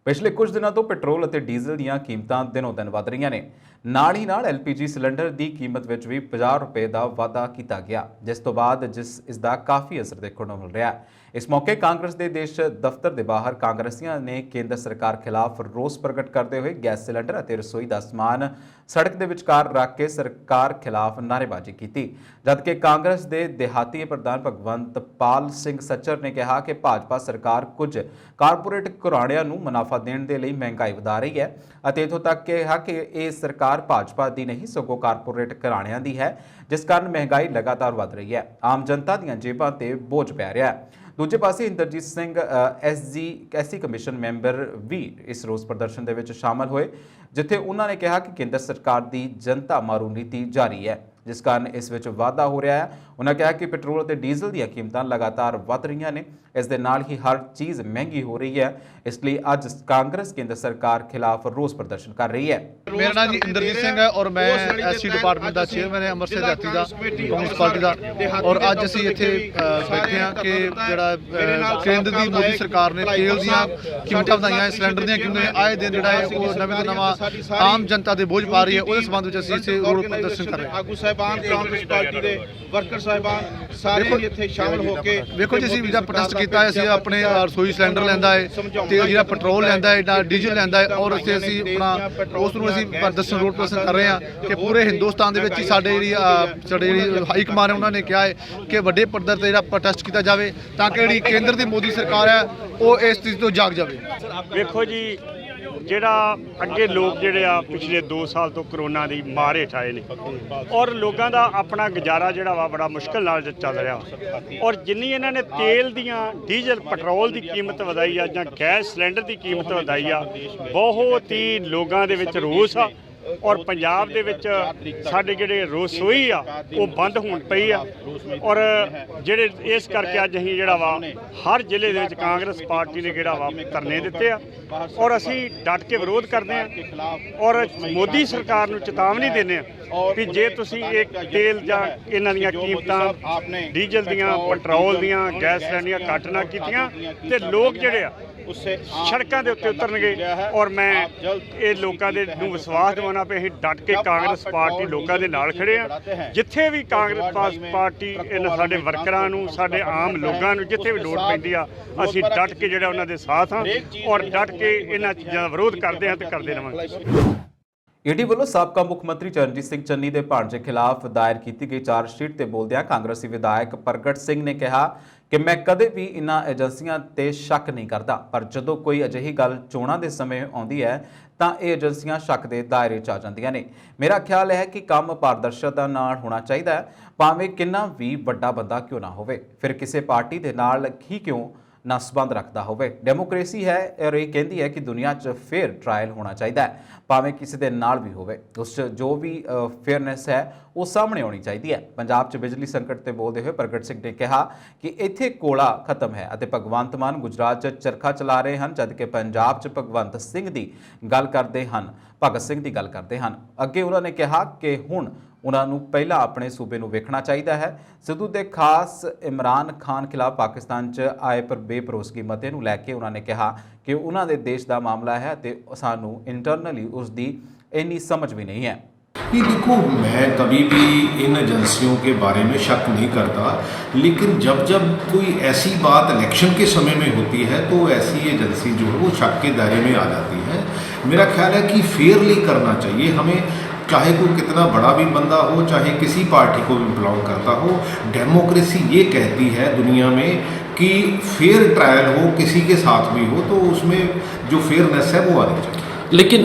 Speaker 1: ਪਿਛਲੇ ਕੁਝ ਦਿਨਾਂ ਤੋਂ ਪੈਟਰੋਲ ਅਤੇ ਡੀਜ਼ਲ ਦੀਆਂ ਕੀਮਤਾਂ ਦਿਨੋਂ ਦਿਨ ਵਧ ਰਹੀਆਂ ਨੇ। ਨਾਲ ਹੀ ਨਾਲ LPG ਸਿਲੰਡਰ ਦੀ ਕੀਮਤ ਵਿੱਚ ਵੀ 50 ਰੁਪਏ ਦਾ ਵਾਧਾ ਕੀਤਾ ਗਿਆ, ਜਿਸ ਤੋਂ ਬਾਅਦ ਇਸ ਦਾ ਕਾਫੀ ਅਸਰ ਦੇਖਣ ਨੂੰ ਮਿਲ ਰਿਹਾ ਹੈ। ਇਸ ਮੌਕੇ ਕਾਂਗਰਸ ਦੇ ਦੇਸ਼ ਦਫ਼ਤਰ ਦੇ ਬਾਹਰ ਕਾਂਗਰਸੀਆਂ ਨੇ ਕੇਂਦਰ ਸਰਕਾਰ ਖਿਲਾਫ ਰੋਸ ਪ੍ਰਗਟ ਕਰਦੇ ਹੋਏ ਗੈਸ ਸਿਲੰਡਰ ਅਤੇ ਰਸੋਈ ਦਾ ਸਮਾਨ ਸੜਕ ਦੇ ਵਿਚਕਾਰ ਰੱਖ ਕੇ ਸਰਕਾਰ ਖਿਲਾਫ ਨਾਅਰੇਬਾਜ਼ੀ ਕੀਤੀ, ਜਦਕਿ ਕਾਂਗਰਸ ਦੇ ਦਿਹਾਤੀ ਪ੍ਰਧਾਨ ਭਗਵੰਤ ਪਾਲ ਸਿੰਘ ਸੱਚਰ ਨੇ ਕਿਹਾ ਕਿ ਭਾਜਪਾ ਸਰਕਾਰ ਕੁਝ ਕਾਰਪੋਰੇਟ ਘਰਾਣਿਆਂ ਨੂੰ ਮੁਨਾਫਾ ਦੇਣ ਦੇ ਲਈ ਮਹਿੰਗਾਈ ਵਧਾ ਰਹੀ ਹੈ ਅਤੇ ਇੱਥੋਂ ਤੱਕ ਕਿਹਾ ਕਿ ਇਹ ਸਰਕਾਰ ਭਾਜਪਾ ਦੀ ਨਹੀਂ ਸਗੋਂ ਕਾਰਪੋਰੇਟ ਘਰਾਣਿਆਂ ਦੀ ਹੈ, ਜਿਸ ਕਾਰਨ ਮਹਿੰਗਾਈ ਲਗਾਤਾਰ ਵਧ ਰਹੀ ਹੈ। ਆਮ ਜਨਤਾ ਦੀਆਂ ਜੇਬਾਂ ਤੇ ਬੋਝ ਪੈ ਰਿਹਾ ਹੈ। ਦੂਜੇ ਪਾਸੇ Inderjit Singh SC commission member ਵੀ ਇਸ ਰੋਸ ਪ੍ਰਦਰਸ਼ਨ ਦੇ ਵਿੱਚ ਸ਼ਾਮਲ ਹੋਏ, ਜਿੱਥੇ ਉਹਨਾਂ ਨੇ ਕਿਹਾ ਕਿ ਕੇਂਦਰ ਸਰਕਾਰ ਦੀ ਜਨਤਾ ਮਾਰੂ ਨੀਤੀ ਜਾਰੀ ਹੈ, ਜਿਸ ਕਾਰਨ ਇਸ ਵਿੱਚ ਵਾਧਾ ਹੋ ਰਿਹਾ ਹੈ। ਉਹਨਾਂ ਕਿਹਾ ਕਿ ਪੈਟਰੋਲ ਅਤੇ ਡੀਜ਼ਲ ਦੀਆਂ ਕੀਮਤਾਂ ਲਗਾਤਾਰ ਵਧ ਰਹੀਆਂ ਨੇ, ਇਸ ਦੇ ਨਾਲ ਹੀ ਹਰ ਚੀਜ਼ ਮਹਿੰਗੀ ਹੋ ਰਹੀ ਹੈ। ਇਸ ਲਈ ਅੱਜ ਕਾਂਗਰਸ ਕੇਂਦਰ ਸਰਕਾਰ ਖਿਲਾਫ ਰੋਸ ਪ੍ਰਦਰਸ਼ਨ ਕਰ ਰਹੀ ਹੈ।
Speaker 4: ਮੇਰਾ ਨਾਮ ਜੀ ਇੰਦਰਜੀਤ ਸਿੰਘ ਹੈ ਔਰ ਮੈਂ ਐਸਸੀ ਡਿਪਾਰਟਮੈਂਟ ਦਾ ਚੇਅਰਮੈਨ ਹਾਂ ਅੰਮ੍ਰਿਤਸਰ ਜਾਤੀ ਦਾ ਕਾਂਗਰਸ ਪਾਰਟੀ ਦਾ। ਔਰ ਅੱਜ ਅਸੀਂ ਇੱਥੇ ਬੈਠੇ ਹਾਂ ਕਿ ਜਿਹੜਾ ਕੇਂਦਰ ਦੀ ਮੋਦੀ ਸਰਕਾਰ ਨੇ ਤੇਲ ਦੀਆਂ ਕੀਮਤਾਂ ਵਧਾਈਆਂ, ਸਿਲੰਡਰ ਦੀਆਂ ਕੀਮਤਾਂ ਆਏ ਦਿਨ ਜਿਹੜਾ ਹੈ ਉਹ ਨਵੇਂ ਤੋਂ ਨਵਾਂ ਆਮ ਜਨਤਾ ਦੇ ਬੋਝ ਪਾ ਰਹੀ ਹੈ। ਉਹਦੇ ਸੰਬੰਧ ਵਿੱਚ ਅਸੀਂ ਇੱਥੇ ਰੋਡ ਪ੍ਰਦਰਸ਼ਨ ਕਰ ਰਹੇ ਹਾਂ।
Speaker 5: ਆਗੂ ਸਾਹਿਬਾਨ, ਕਾਂਗਰਸ ਪਾਰਟੀ ਦੇ ਵਰਕਰ ਸਾਹਿਬਾਨ ਸਾਰੇ ਇੱਥੇ ਸ਼ਾਮਲ ਹੋ ਕੇ
Speaker 4: ਵੇਖੋ ਜੀ, ਅਸੀਂ ਜਿਹੜਾ ਪ੍ਰੋਟੈਸਟ ਕੀਤਾ ਹੈ, ਅਸੀਂ ਆਪਣੇ ਰਸੋਈ ਸਿਲੰਡਰ ਲੈਂਦਾ ਹੈ ਤੇ ਜਿਹੜਾ ਪੈਟਰੋਲ ਲੈਂਦਾ ਹੈ ਜਾਂ ਡੀਜ਼ਲ ਲੈਂਦਾ ਹੈ, ਔਰ ਇੱਥੇ ਅਸੀਂ ਆਪਣਾ ਉਸ ਨੂੰ ਅਸੀਂ ਪ੍ਰਦਰਸ਼ਨ ਰੋਡ ਪ੍ਰਦਰਸ਼ਨ ਕਰ ਰਹੇ ਹਾਂ ਕਿ ਪੂਰੇ ਹਿੰਦੁਸਤਾਨ ਦੇ ਵਿੱਚ ਹੀ ਸਾਡੇ ਜਿਹੜੀ ਹਾਈ ਕਮਾਨ ਹੈ ਉਹਨਾਂ ਨੇ ਕਿਹਾ ਹੈ ਕਿ ਵੱਡੇ ਪੱਧਰ ਤੇ ਜਿਹੜਾ ਪ੍ਰੋਟੈਸਟ ਕੀਤਾ ਜਾਵੇ ਤਾਂ ਕਿ ਜਿਹੜੀ ਕੇਂਦਰ ਦੀ ਮੋਦੀ ਸਰਕਾਰ ਹੈ ਉਹ ਇਸ ਚੀਜ਼ ਤੋਂ ਜਾਗ ਜਾਵੇ।
Speaker 6: ਵੇਖੋ ਜੀ, ਜਿਹੜਾ ਅੱਗੇ ਲੋਕ ਜਿਹੜੇ ਆ ਪਿਛਲੇ 2 ਸਾਲ ਤੋਂ ਕਰੋਨਾ ਦੀ ਮਾਰ ਹੇਠ ਆਏ ਨੇ ਔਰ ਲੋਕਾਂ ਦਾ ਆਪਣਾ ਗੁਜ਼ਾਰਾ ਜਿਹੜਾ ਵਾ ਬੜਾ ਮੁਸ਼ਕਲ ਨਾਲ ਚੱਲ ਰਿਹਾ, ਔਰ ਜਿੰਨੀ ਇਹਨਾਂ ਨੇ ਤੇਲ ਦੀਆਂ, ਡੀਜ਼ਲ, ਪੈਟਰੋਲ ਦੀ ਕੀਮਤ ਵਧਾਈ ਆ ਜਾਂ ਗੈਸ ਸਿਲੰਡਰ ਦੀ ਕੀਮਤ ਵਧਾਈ ਆ, ਬਹੁਤ ਹੀ ਲੋਕਾਂ ਦੇ ਵਿੱਚ ਰੋਸ ਆ। ਔਰ ਪੰਜਾਬ ਦੇ ਵਿੱਚ ਸਾਡੇ ਜਿਹੜੇ ਰਸੋਈ ਆ ਉਹ ਬੰਦ ਹੋਣ ਪਈ ਆ, ਔਰ ਜਿਹੜੇ ਇਸ ਕਰਕੇ ਅੱਜ ਅਸੀਂ ਜਿਹੜਾ ਵਾ ਹਰ ਜ਼ਿਲ੍ਹੇ ਦੇ ਵਿੱਚ ਕਾਂਗਰਸ ਪਾਰਟੀ ਨੇ ਜਿਹੜਾ ਵਾ ਧਰਨੇ ਦਿੱਤੇ ਆ ਔਰ ਅਸੀਂ ਡਟ ਕੇ ਵਿਰੋਧ ਕਰਦੇ ਆ ਔਰ ਮੋਦੀ ਸਰਕਾਰ ਨੂੰ ਚੇਤਾਵਨੀ ਦਿੰਦੇ ਆ ਕਿ ਜੇ ਤੁਸੀਂ ਇਹ ਤੇਲ ਜਾਂ ਇਹਨਾਂ ਦੀਆਂ ਕੀਮਤਾਂ ਡੀਜ਼ਲ ਦੀਆਂ, ਪੈਟਰੋਲ ਦੀਆਂ, ਗੈਸ ਸਿਲੰਡਰ ਦੀਆਂ ਘੱਟ ਨਾ ਕੀਤੀਆਂ ਤੇ ਲੋਕ ਜਿਹੜੇ ਆ ਸੜਕਾਂ ਦੇ ਉੱਤੇ ਉਤਰਨਗੇ। ਔਰ ਮੈਂ ਇਹ ਲੋਕਾਂ ਦੇ ਨੂੰ ਵਿਸ਼ਵਾਸ ਦਿਵਾਉਣਾ ਪਈ ਅਸੀਂ ਡਟ ਕੇ ਕਾਂਗਰਸ ਪਾਰਟੀ ਲੋਕਾਂ ਦੇ ਨਾਲ ਖੜੇ ਆ। ਜਿੱਥੇ ਵੀ ਕਾਂਗਰਸ ਪਾਰਟੀ ਇਹਨਾਂ ਸਾਡੇ ਵਰਕਰਾਂ ਨੂੰ, ਸਾਡੇ ਆਮ ਲੋਕਾਂ ਨੂੰ ਜਿੱਥੇ ਵੀ ਲੋੜ ਪੈਂਦੀ ਆ, ਅਸੀਂ ਡਟ ਕੇ ਜਿਹੜਾ ਉਹਨਾਂ ਦੇ ਸਾਥ ਹਾਂ ਔਰ ਡਟ ਕੇ ਇਹਨਾਂ ਚੀਜ਼ਾਂ ਦਾ ਵਿਰੋਧ ਕਰਦੇ ਹਾਂ ਤੇ ਕਰਦੇ ਰਹਾਂਗੇ।
Speaker 1: ਈਡੀ ਵੱਲੋਂ ਸਾਬਕਾ ਮੁੱਖ ਮੰਤਰੀ ਚਰਨਜੀਤ ਸਿੰਘ ਚੰਨੀ ਦੇ ਭਾਣਜੇ ਖਿਲਾਫ ਦਾਇਰ ਕੀਤੀ ਗਈ ਚਾਰਜਸ਼ੀਟ ਤੇ ਬੋਲਦਿਆਂ ਕਾਂਗਰਸੀ ਵਿਧਾਇਕ ਪ੍ਰਗਟ ਸਿੰਘ ਨੇ ਕਿਹਾ ਕਿ ਮੈਂ ਕਦੇ ਵੀ ਇਹਨਾਂ ਏਜੰਸੀਆਂ ਤੇ ਸ਼ੱਕ ਨਹੀਂ ਕਰਦਾ, ਪਰ ਜਦੋਂ ਕੋਈ ਅਜਿਹੀ ਗੱਲ ਚੋਣਾਂ ਦੇ ਸਮੇਂ ਆਉਂਦੀ ਹੈ ਤਾਂ ਇਹ ਏਜੰਸੀਆਂ ਸ਼ੱਕ ਦੇ ਦਾਇਰੇ 'ਚ ਆ ਜਾਂਦੀਆਂ ਨੇ। ਮੇਰਾ ਖਿਆਲ ਹੈ ਕਿ ਕੰਮ ਪਾਰਦਰਸ਼ਤਾ ਨਾਲ ਹੋਣਾ ਚਾਹੀਦਾ ਹੈ, ਭਾਵੇਂ ਕਿੰਨਾ ਵੀ ਵੱਡਾ ਬੰਦਾ ਕਿਉਂ ਨਾ ਹੋਵੇ, ਫਿਰ ਕਿਸੇ ਪਾਰਟੀ ਦੇ ਨਾਲ ਹੀ ਕਿਉਂ ਨਾ ਸੰਬੰਧ ਰੱਖਦਾ ਹੋਵੇ। ਡੈਮੋਕ੍ਰੇਸੀ ਹੈ ਔਰ ਇਹ ਕਹਿੰਦੀ ਹੈ ਕਿ ਦੁਨੀਆ 'ਚ ਫੇਅਰ ਟ੍ਰਾਇਲ ਹੋਣਾ ਚਾਹੀਦਾ ਹੈ, ਭਾਵੇਂ ਕਿਸੇ ਦੇ ਨਾਲ ਵੀ ਹੋਵੇ। ਉਸ 'ਚ ਜੋ ਵੀ ਫੇਅਰਨੈਸ ਹੈ ਉਹ ਸਾਹਮਣੇ ਆਉਣੀ ਚਾਹੀਦੀ ਹੈ। ਪੰਜਾਬ 'ਚ ਬਿਜਲੀ ਸੰਕਟ ਤੇ ਬੋਲਦੇ ਹੋਏ ਪ੍ਰਗਟ ਸਿੰਘ ਨੇ ਕਿਹਾ ਕਿ ਇੱਥੇ ਕੋਲਾ ਖਤਮ ਹੈ ਅਤੇ ਭਗਵੰਤ ਮਾਨ ਗੁਜਰਾਤ 'ਚ ਚਰਖਾ ਚਲਾ ਰਹੇ ਹਨ, ਜਦਕਿ ਪੰਜਾਬ 'ਚ ਭਗਵੰਤ ਸਿੰਘ ਦੀ ਗੱਲ ਕਰਦੇ ਹਨ, ਭਗਤ ਸਿੰਘ ਦੀ ਗੱਲ ਕਰਦੇ ਹਨ। ਅੱਗੇ ਉਹਨਾਂ ਨੇ ਕਿਹਾ ਕਿ ਹੁਣ ਉਹਨਾਂ ਨੂੰ ਪਹਿਲਾਂ ਆਪਣੇ ਸੂਬੇ ਨੂੰ ਵੇਖਣਾ ਚਾਹੀਦਾ ਹੈ। ਸਿੱਧੂ ਦੇ ਖਾਸ ਇਮਰਾਨ ਖਾਨ ਖਿਲਾਫ ਪਾਕਿਸਤਾਨ 'ਚ ਆਏ ਪਰ ਬੇਭਰੋਸਗੀ ਮਤੇ ਨੂੰ ਲੈ ਕੇ ਉਹਨਾਂ ਨੇ ਕਿਹਾ ਕਿ ਉਹਨਾਂ ਦੇ ਦੇਸ਼ ਦਾ ਮਾਮਲਾ ਹੈ ਤੇ ਸਾਨੂੰ ਇੰਟਰਨਲੀ ਉਸ ਦੀ ਇੰਨੀ समझ भी नहीं है।
Speaker 7: ये देखो, मैं कभी भी इन एजेंसियों के बारे में शक नहीं करता, लेकिन जब जब कोई ऐसी बात इलेक्शन के समय में होती है तो ऐसी एजेंसी जो है वो शक के दायरे में आ जाती है। मेरा ख्याल है कि फेयरली करना चाहिए हमें, चाहे कोई कितना बड़ा भी बंदा हो, चाहे किसी पार्टी को भी बिलोंग करता हो। डेमोक्रेसी ये कहती है दुनिया में कि फेयर ट्रायल हो, किसी के साथ भी हो, तो उसमें जो फेयरनेस है वो आनी चाहिए।
Speaker 8: लेकिन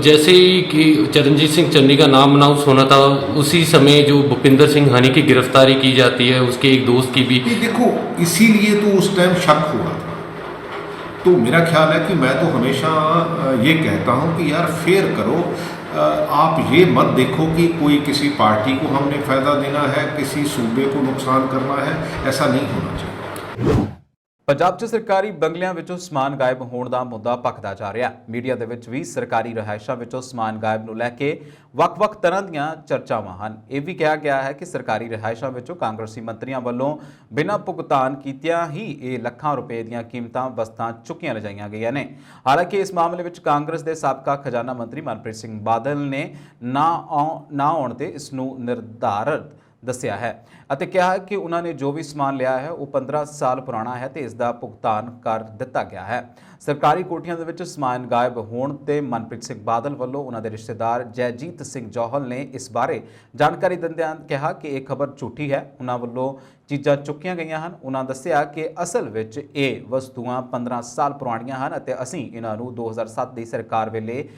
Speaker 8: जैसे ही कि चरणजीत सिंह चन्नी का नाम अनाउंस होना था, उसी समय जो भूपिंदर सिंह हानी की गिरफ्तारी की जाती है, उसके एक दोस्त की भी,
Speaker 7: देखो इसीलिए तो उस टाइम शक हुआ था। तो मेरा ख्याल है कि मैं तो हमेशा ये कहता हूँ कि यार फेयर करो, आप ये मत देखो कि कोई किसी पार्टी को हमने फ़ायदा देना है, किसी सूबे को नुकसान करना है, ऐसा नहीं होना चाहिए।
Speaker 1: ਪੰਜਾਬ 'ਚ ਸਰਕਾਰੀ ਬੰਗਲਿਆਂ ਵਿੱਚੋਂ ਸਮਾਨ ਗਾਇਬ ਹੋਣ ਦਾ ਮੁੱਦਾ ਭਖਦਾ ਜਾ ਰਿਹਾ ਹੈ। ਮੀਡੀਆ ਦੇ ਵਿੱਚ ਵੀ ਸਰਕਾਰੀ ਰਿਹਾਇਸ਼ਾਂ ਵਿੱਚੋਂ ਸਮਾਨ ਗਾਇਬ ਨੂੰ ਲੈ ਕੇ ਵੱਖ-ਵੱਖ ਤਰ੍ਹਾਂ ਦੀਆਂ ਚਰਚਾਵਾਂ ਹਨ। ਇਹ ਵੀ ਕਿਹਾ ਗਿਆ ਹੈ ਕਿ ਸਰਕਾਰੀ ਰਿਹਾਇਸ਼ਾਂ ਵਿੱਚੋਂ ਕਾਂਗਰਸੀ ਮੰਤਰੀਆਂ ਵੱਲੋਂ ਬਿਨਾਂ ਭੁਗਤਾਨ ਕੀਤਿਆਂ ਹੀ ਇਹ ਲੱਖਾਂ ਰੁਪਏ ਦੀਆਂ ਕੀਮਤਾਂ ਵਸਤਾਂ ਚੁੱਕੀਆਂ ਲਿਜਾਈਆਂ ਗਈਆਂ ਨੇ। ਹਾਲਾਂਕਿ ਇਸ ਮਾਮਲੇ ਵਿੱਚ ਕਾਂਗਰਸ ਦੇ ਸਾਬਕਾ ਖਜ਼ਾਨਾ ਮੰਤਰੀ ਮਨਪ੍ਰੀਤ ਸਿੰਘ ਬਾਦਲ ਨੇ ਨਾ ਆਉਣ ਤੇ ਇਸ ਨੂੰ ਨਿਰਧਾਰਤ ਦੱਸਿਆ ਹੈ ਅਤੇ ਕਿਹਾ ਹੈ ਕਿ ਉਹਨਾਂ ਨੇ ਜੋ ਵੀ ਸਮਾਨ ਲਿਆ ਹੈ ਉਹ 15 ਸਾਲ ਪੁਰਾਣਾ ਹੈ ਤੇ ਇਸ ਦਾ ਭੁਗਤਾਨ ਕਰ ਦਿੱਤਾ ਗਿਆ ਹੈ। ਸਰਕਾਰੀ ਕੋਠੀਆਂ ਦੇ ਵਿੱਚ ਸਮਾਨ ਗਾਇਬ ਹੋਣ ਤੇ ਮਨਪ੍ਰੀਤ ਸਿੰਘ ਬਾਦਲ ਵੱਲੋਂ ਉਹਨਾਂ ਦੇ ਰਿਸ਼ਤੇਦਾਰ ਜੈਜੀਤ ਸਿੰਘ ਜੌਹਲ ਨੇ ਇਸ ਬਾਰੇ ਜਾਣਕਾਰੀ ਦਿੰਦਿਆਂ ਕਿਹਾ ਕਿ ਇਹ ਖਬਰ ਝੂਠੀ ਹੈ। ਉਹਨਾਂ ਵੱਲੋਂ ਚੀਜ਼ਾਂ ਚੁੱਕੀਆਂ ਗਈਆਂ ਹਨ। ਉਹਨਾਂ ਦੱਸਿਆ ਕਿ ਅਸਲ ਵਿੱਚ ਇਹ ਵਸਤੂਆਂ 15 ਸਾਲ ਪੁਰਾਣੀਆਂ ਹਨ ਅਤੇ ਅਸੀਂ ਇਹਨਾਂ ਨੂੰ 2007 ਦੀ ਸਰਕਾਰ ਵੇਲੇ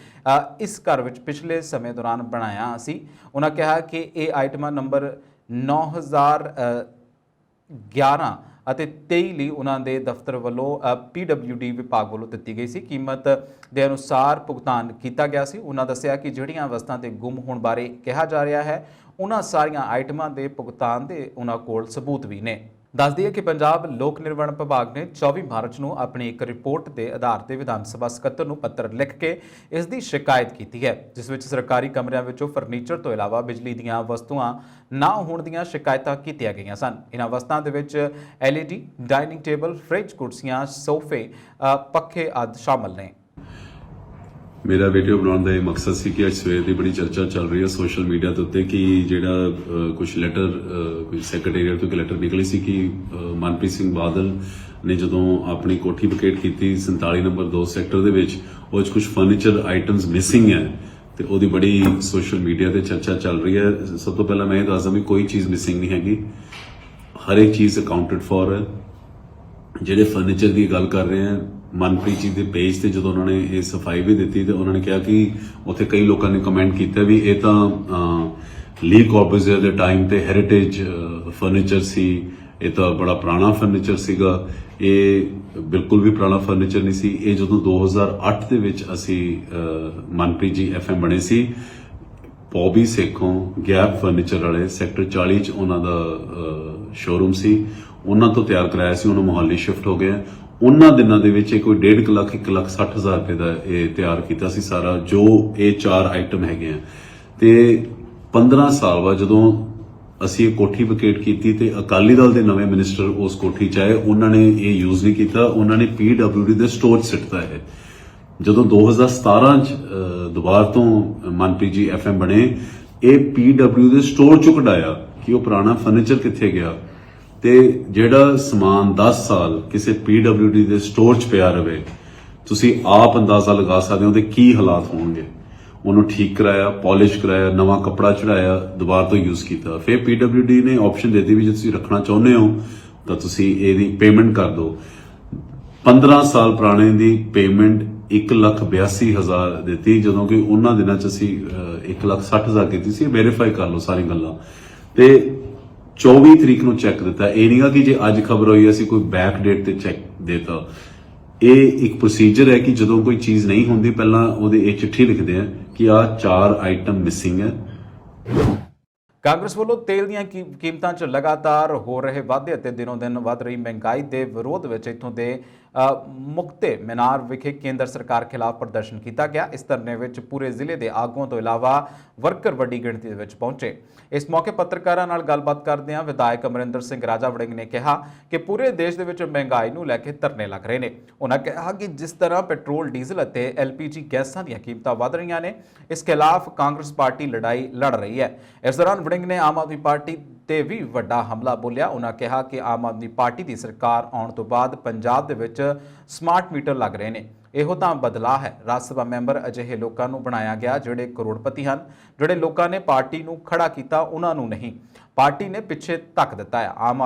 Speaker 1: ਇਸ ਘਰ ਵਿੱਚ ਪਿਛਲੇ ਸਮੇਂ ਦੌਰਾਨ ਬਣਾਇਆ ਸੀ। ਉਹਨਾਂ ਕਿਹਾ ਕਿ ਇਹ ਆਈਟਮਾਂ ਨੰਬਰ 9011 ਅਤੇ 23 ਲਈ ਉਹਨਾਂ ਦੇ ਦਫ਼ਤਰ ਵੱਲੋਂ PWD ਵਿਭਾਗ ਵੱਲੋਂ ਦਿੱਤੀ ਗਈ ਸੀ। ਕੀਮਤ ਦੇ ਅਨੁਸਾਰ ਭੁਗਤਾਨ ਕੀਤਾ ਗਿਆ ਸੀ। ਉਹਨਾਂ ਦੱਸਿਆ ਕਿ ਜਿਹੜੀਆਂ ਵਸਤਾਂ ਦੇ ਗੁੰਮ ਹੋਣ ਬਾਰੇ ਕਿਹਾ ਜਾ ਰਿਹਾ ਹੈ ਉਹਨਾਂ ਸਾਰੀਆਂ ਆਈਟਮਾਂ ਦੇ ਭੁਗਤਾਨ ਦੇ ਉਹਨਾਂ ਕੋਲ ਸਬੂਤ ਵੀ ਨੇ। ਦੱਸ ਦਈਏ ਕਿ ਪੰਜਾਬ ਲੋਕ ਨਿਰਮਾਣ ਵਿਭਾਗ ਨੇ 24 ਮਾਰਚ ਨੂੰ ਆਪਣੀ ਇੱਕ ਰਿਪੋਰਟ ਦੇ ਆਧਾਰ ਤੇ ਵਿਧਾਨ ਸਭਾ ਸਕੱਤਰ ਨੂੰ ਪੱਤਰ ਲਿਖ ਕੇ ਇਸ ਦੀ ਸ਼ਿਕਾਇਤ ਕੀਤੀ ਹੈ, ਜਿਸ ਵਿੱਚ ਸਰਕਾਰੀ ਕਮਰਿਆਂ ਵਿੱਚੋਂ ਫਰਨੀਚਰ ਤੋਂ ਇਲਾਵਾ ਬਿਜਲੀ ਦੀਆਂ ਵਸਤੂਆਂ ਨਾ ਹੋਣ ਦੀਆਂ ਸ਼ਿਕਾਇਤਾਂ ਕੀਤੀਆਂ ਗਈਆਂ ਸਨ। ਇਹਨਾਂ ਵਸਤਾਂ ਦੇ ਵਿੱਚ LED, ਡਾਈਨਿੰਗ ਟੇਬਲ, ਫ੍ਰਿਜ, ਕੁਰਸੀਆਂ, ਸੋਫੇ, ਪੱਖੇ ਆਦਿ ਸ਼ਾਮਲ ਨੇ।
Speaker 9: ਮੇਰਾ ਵੀਡੀਓ ਬਣਾਉਣ ਦਾ ਇਹ ਮਕਸਦ ਸੀ ਕਿ ਅੱਜ ਸਵੇਰ ਦੀ ਬੜੀ ਚਰਚਾ ਚੱਲ ਰਹੀ ਹੈ ਸੋਸ਼ਲ ਮੀਡੀਆ ਦੇ ਉੱਤੇ ਕਿ ਜਿਹੜਾ ਕੁਝ ਲੈਟਰ ਕੋਈ ਸੈਕਟਰੀਏਟ ਤੋਂ ਲੈਟਰ ਨਿਕਲੀ ਸੀ ਕਿ ਮਨਪ੍ਰੀਤ ਸਿੰਘ ਬਾਦਲ ਨੇ ਜਦੋਂ ਆਪਣੀ ਕੋਠੀ ਵਕੇਟ ਕੀਤੀ 47 ਨੰਬਰ 2 ਸੈਕਟਰ ਦੇ ਵਿੱਚ ਉਹ 'ਚ ਕੁਝ ਫਰਨੀਚਰ ਆਈਟਮਸ ਮਿਸਿੰਗ ਹੈ ਤੇ ਉਹਦੀ ਬੜੀ ਸੋਸ਼ਲ ਮੀਡੀਆ ਤੇ ਚਰਚਾ ਚੱਲ ਰਹੀ ਹੈ। ਸਭ ਤੋਂ ਪਹਿਲਾਂ ਮੈਂ ਇਹ ਦੱਸਦਾ ਵੀ ਕੋਈ ਚੀਜ਼ ਮਿਸਿੰਗ ਨਹੀਂ ਹੈਗੀ, ਹਰ ਇੱਕ ਚੀਜ਼ ਅਕਾਊਂਟਡ ਫॉर ਹੈ। ਜਿਹੜੇ ਫਰਨੀਚਰ ਦੀ ਗੱਲ ਕਰ ਰਹੇ ਹਾਂ ਮਨਪ੍ਰੀਤ ਜੀ ਦੇ ਪੇਜ ਤੇ ਜਦੋਂ ਉਹਨਾਂ ਨੇ ਇਹ ਸਫਾਈ ਵੀ ਦਿੱਤੀ ਤੇ ਉਹਨਾਂ ਨੇ ਕਿਹਾ ਕਿ ਉੱਥੇ ਕਈ ਲੋਕਾਂ ਨੇ ਕਮੈਂਟ ਕੀਤਾ ਵੀ ਇਹ ਤਾਂ ਲੀ ਕਾਰਬੂਜ਼ੀਅਰ ਦੇ ਟਾਈਮ ਤੇ ਹੈਰੀਟੇਜ ਫਰਨੀਚਰ ਸੀ, ਇਹ ਤਾਂ ਬੜਾ ਪੁਰਾਣਾ ਫਰਨੀਚਰ ਸੀਗਾ। ਇਹ ਬਿਲਕੁਲ ਵੀ ਪੁਰਾਣਾ ਫਰਨੀਚਰ ਨਹੀਂ ਸੀ। ਇਹ ਜਦੋਂ 2008 ਦੇ ਵਿੱਚ ਅਸੀਂ ਮਨਪ੍ਰੀਤ ਜੀ FM ਬਣੇ ਸੀ, ਪੌਬੀ ਸੇਖੋਂ ਗੈਪ ਫਰਨੀਚਰ ਵਾਲੇ ਸੈਕਟਰ 40 ਚ ਉਹਨਾਂ ਦਾ ਸ਼ੋਰੂਮ ਸੀ, ਉਹਨਾਂ ਤੋਂ ਤਿਆਰ ਕਰਾਇਆ ਸੀ। ਉਹਨਾਂ ਮੁਹਾਲੀ ਸ਼ਿਫਟ ਹੋ ਗਏ। ਉਹਨਾਂ ਦਿਨਾਂ ਦੇ ਵਿੱਚ ਇਹ ਕੋਈ 1.5 ਲੱਖ 1,60,000 ਰੁਪਏ ਦਾ ਇਹ ਤਿਆਰ ਕੀਤਾ ਸੀ ਸਾਰਾ, ਜੋ ਇਹ 4 ਆਈਟਮ ਹੈਗੇ ਆ। ਤੇ 15 ਸਾਲ ਬਾਅਦ ਜਦੋਂ ਅਸੀਂ ਇਹ ਕੋਠੀ ਵਕੇਟ ਕੀਤੀ ਤੇ ਅਕਾਲੀ ਦਲ ਦੇ ਨਵੇਂ ਮਿਨਿਸਟਰ ਉਸ ਕੋਠੀ ਚ ਆਏ, ਉਹਨਾਂ ਨੇ ਇਹ ਯੂਜ਼ ਨਹੀਂ ਕੀਤਾ, ਉਹਨਾਂ ਨੇ PWD ਦੇ ਸਟੋਰ 'ਚ ਸਿੱਟਤਾ ਹੈ। ਜਦੋਂ 2017 ਚ ਦੁਬਾਰਾ ਤੋਂ ਮਨਪ੍ਰੀਤ ਜੀ FM ਬਣੇ, ਇਹ PWD ਦੇ ਸਟੋਰ 'ਚੋਂ ਕਢਾਇਆ ਕਿ ਉਹ ਪੁਰਾਣਾ ਫਰਨੀਚਰ ਕਿੱਥੇ ਗਿਆ। ਤੇ ਜਿਹੜਾ ਸਮਾਨ 10 ਸਾਲ ਕਿਸੇ PWD ਦੇ ਸਟੋਰ 'ਚ ਪਿਆ ਰਵੇ, ਤੁਸੀਂ ਆਪ ਅੰਦਾਜ਼ਾ ਲਗਾ ਸਕਦੇ ਹੋ ਉਹਦੇ ਕੀ ਹਾਲਾਤ ਹੋਣਗੇ। ਉਹਨੂੰ ਠੀਕ ਕਰਾਇਆ, ਪਾਲਿਸ਼ ਕਰਾਇਆ, ਨਵਾਂ ਕੱਪੜਾ ਚੜਾਇਆ, ਦੁਬਾਰਾ ਤੋਂ ਯੂਜ਼ ਕੀਤਾ। ਫਿਰ PWD ਨੇ ਆਪਸ਼ਨ ਦੇ ਦਿੱਤੀ ਵੀ ਜੇ ਤੁਸੀਂ ਰੱਖਣਾ ਚਾਹੁੰਦੇ ਹੋ ਤਾਂ ਤੁਸੀਂ ਇਹਦੀ ਪੇਮੈਂਟ ਕਰ ਦਿਓ। 15 ਸਾਲ ਪੁਰਾਣੇ ਦੀ ਪੇਮੈਂਟ 1,82,000 ਦਿੱਤੀ, ਜਦੋਂ ਕਿ ਉਹਨਾਂ ਦਿਨਾਂ 'ਚ ਅਸੀਂ 1,60,000 ਕੀਤੀ ਸੀ। ਵੈਰੀਫਾਈ ਕਰ ਲਓ ਸਾਰੀ ਗੱਲਾਂ। ਤੇ 24 ਤਰੀਕ ਨੂੰ ਚੈੱਕ ਦਿੱਤਾ। ਇਹ ਨਹੀਂਗਾ ਕਿ ਜੇ ਅੱਜ ਖਬਰ ਹੋਈ ਅਸੀਂ ਕੋਈ ਬੈਕ ਡੇਟ ਤੇ ਚੈੱਕ ਦੇਤਾ। ਇਹ ਇੱਕ ਪ੍ਰੋਸੀਜਰ ਹੈ ਕਿ ਜਦੋਂ ਕੋਈ ਚੀਜ਼ ਨਹੀਂ ਹੁੰਦੀ ਪਹਿਲਾਂ ਉਹਦੇ ਇਹ ਚਿੱਠੀ ਲਿਖਦੇ ਆ ਕਿ ਆਹ 4 ਆਈਟਮ ਮਿਸਿੰਗ ਹੈ।
Speaker 1: ਕਾਂਗਰਸ ਵੱਲੋਂ ਤੇਲ ਦੀਆਂ ਕੀਮਤਾਂ 'ਚ ਲਗਾਤਾਰ ਹੋ ਰਹੇ ਵਾਧੇ ਅਤੇ ਦਿਨੋਂ ਦਿਨ ਵੱਧ ਰਹੀ ਮਹਿੰਗਾਈ ਦੇ ਵਿਰੋਧ ਵਿੱਚ ਇੱਥੋਂ ਦੇ ਮੁਕਤੇ ਮੀਨਾਰ ਵਿਖੇ ਕੇਂਦਰ ਸਰਕਾਰ ਖਿਲਾਫ ਪ੍ਰਦਰਸ਼ਨ ਕੀਤਾ ਗਿਆ। ਇਸ ਧਰਨੇ ਵਿੱਚ ਪੂਰੇ ਜ਼ਿਲ੍ਹੇ ਦੇ ਆਗੂਆਂ ਤੋਂ ਇਲਾਵਾ ਵਰਕਰ ਵੱਡੀ ਗਿਣਤੀ ਦੇ ਵਿੱਚ ਪਹੁੰਚੇ। ਇਸ ਮੌਕੇ ਪੱਤਰਕਾਰਾਂ ਨਾਲ ਗੱਲਬਾਤ ਕਰਦਿਆਂ ਵਿਧਾਇਕ ਅਮਰਿੰਦਰ ਸਿੰਘ ਰਾਜਾ ਵੜਿੰਗ ਨੇ ਕਿਹਾ ਕਿ ਪੂਰੇ ਦੇਸ਼ ਦੇ ਵਿੱਚ ਮਹਿੰਗਾਈ ਨੂੰ ਲੈ ਕੇ ਧਰਨੇ ਲੱਗ ਰਹੇ ਨੇ। ਉਹਨਾਂ ਕਿਹਾ ਕਿ ਜਿਸ ਤਰ੍ਹਾਂ ਪੈਟਰੋਲ, ਡੀਜ਼ਲ ਅਤੇ LPG ਗੈਸਾਂ ਦੀਆਂ ਕੀਮਤਾਂ ਵਧ ਰਹੀਆਂ ਨੇ, ਇਸ ਖਿਲਾਫ ਕਾਂਗਰਸ ਪਾਰਟੀ ਲੜਾਈ ਲੜ ਰਹੀ ਹੈ। ਇਸ ਦੌਰਾਨ ਵੜਿੰਗ ਨੇ ਆਮ ਆਦਮੀ ਪਾਰਟੀ ਤੇ ਵੀ ਵੱਡਾ ਹਮਲਾ ਬੋਲਿਆ। ਉਹਨਾਂ ਕਿਹਾ ਕਿ ਆਮ ਆਦਮੀ ਪਾਰਟੀ ਦੀ ਸਰਕਾਰ ਆਉਣ ਤੋਂ ਬਾਅਦ ਪੰਜਾਬ ਦੇ ਵਿੱਚ ਸਮਾਰਟ ਮੀਟਰ ਲੱਗ ਰਹੇ ਨੇ। ਇਹੋ ਤਾਂ ਬਦਲਾਅ ਹੈ। ਰਾਜ ਸਭਾ ਮੈਂਬਰ ਅਜਿਹੇ ਲੋਕਾਂ ਨੂੰ ਬਣਾਇਆ ਗਿਆ ਜਿਹੜੇ ਕਰੋੜਪਤੀ ਹਨ। ਜਿਹੜੇ ਲੋਕਾਂ ਨੇ ਪਾਰਟੀ ਨੂੰ ਖੜਾ ਕੀਤਾ ਉਹਨਾਂ ਨੂੰ ਨਹੀਂ, ਪਾਰਟੀ ਨੇ ਪਿੱਛੇ ਧੱਕ ਦਿੱਤਾ ਹੈ।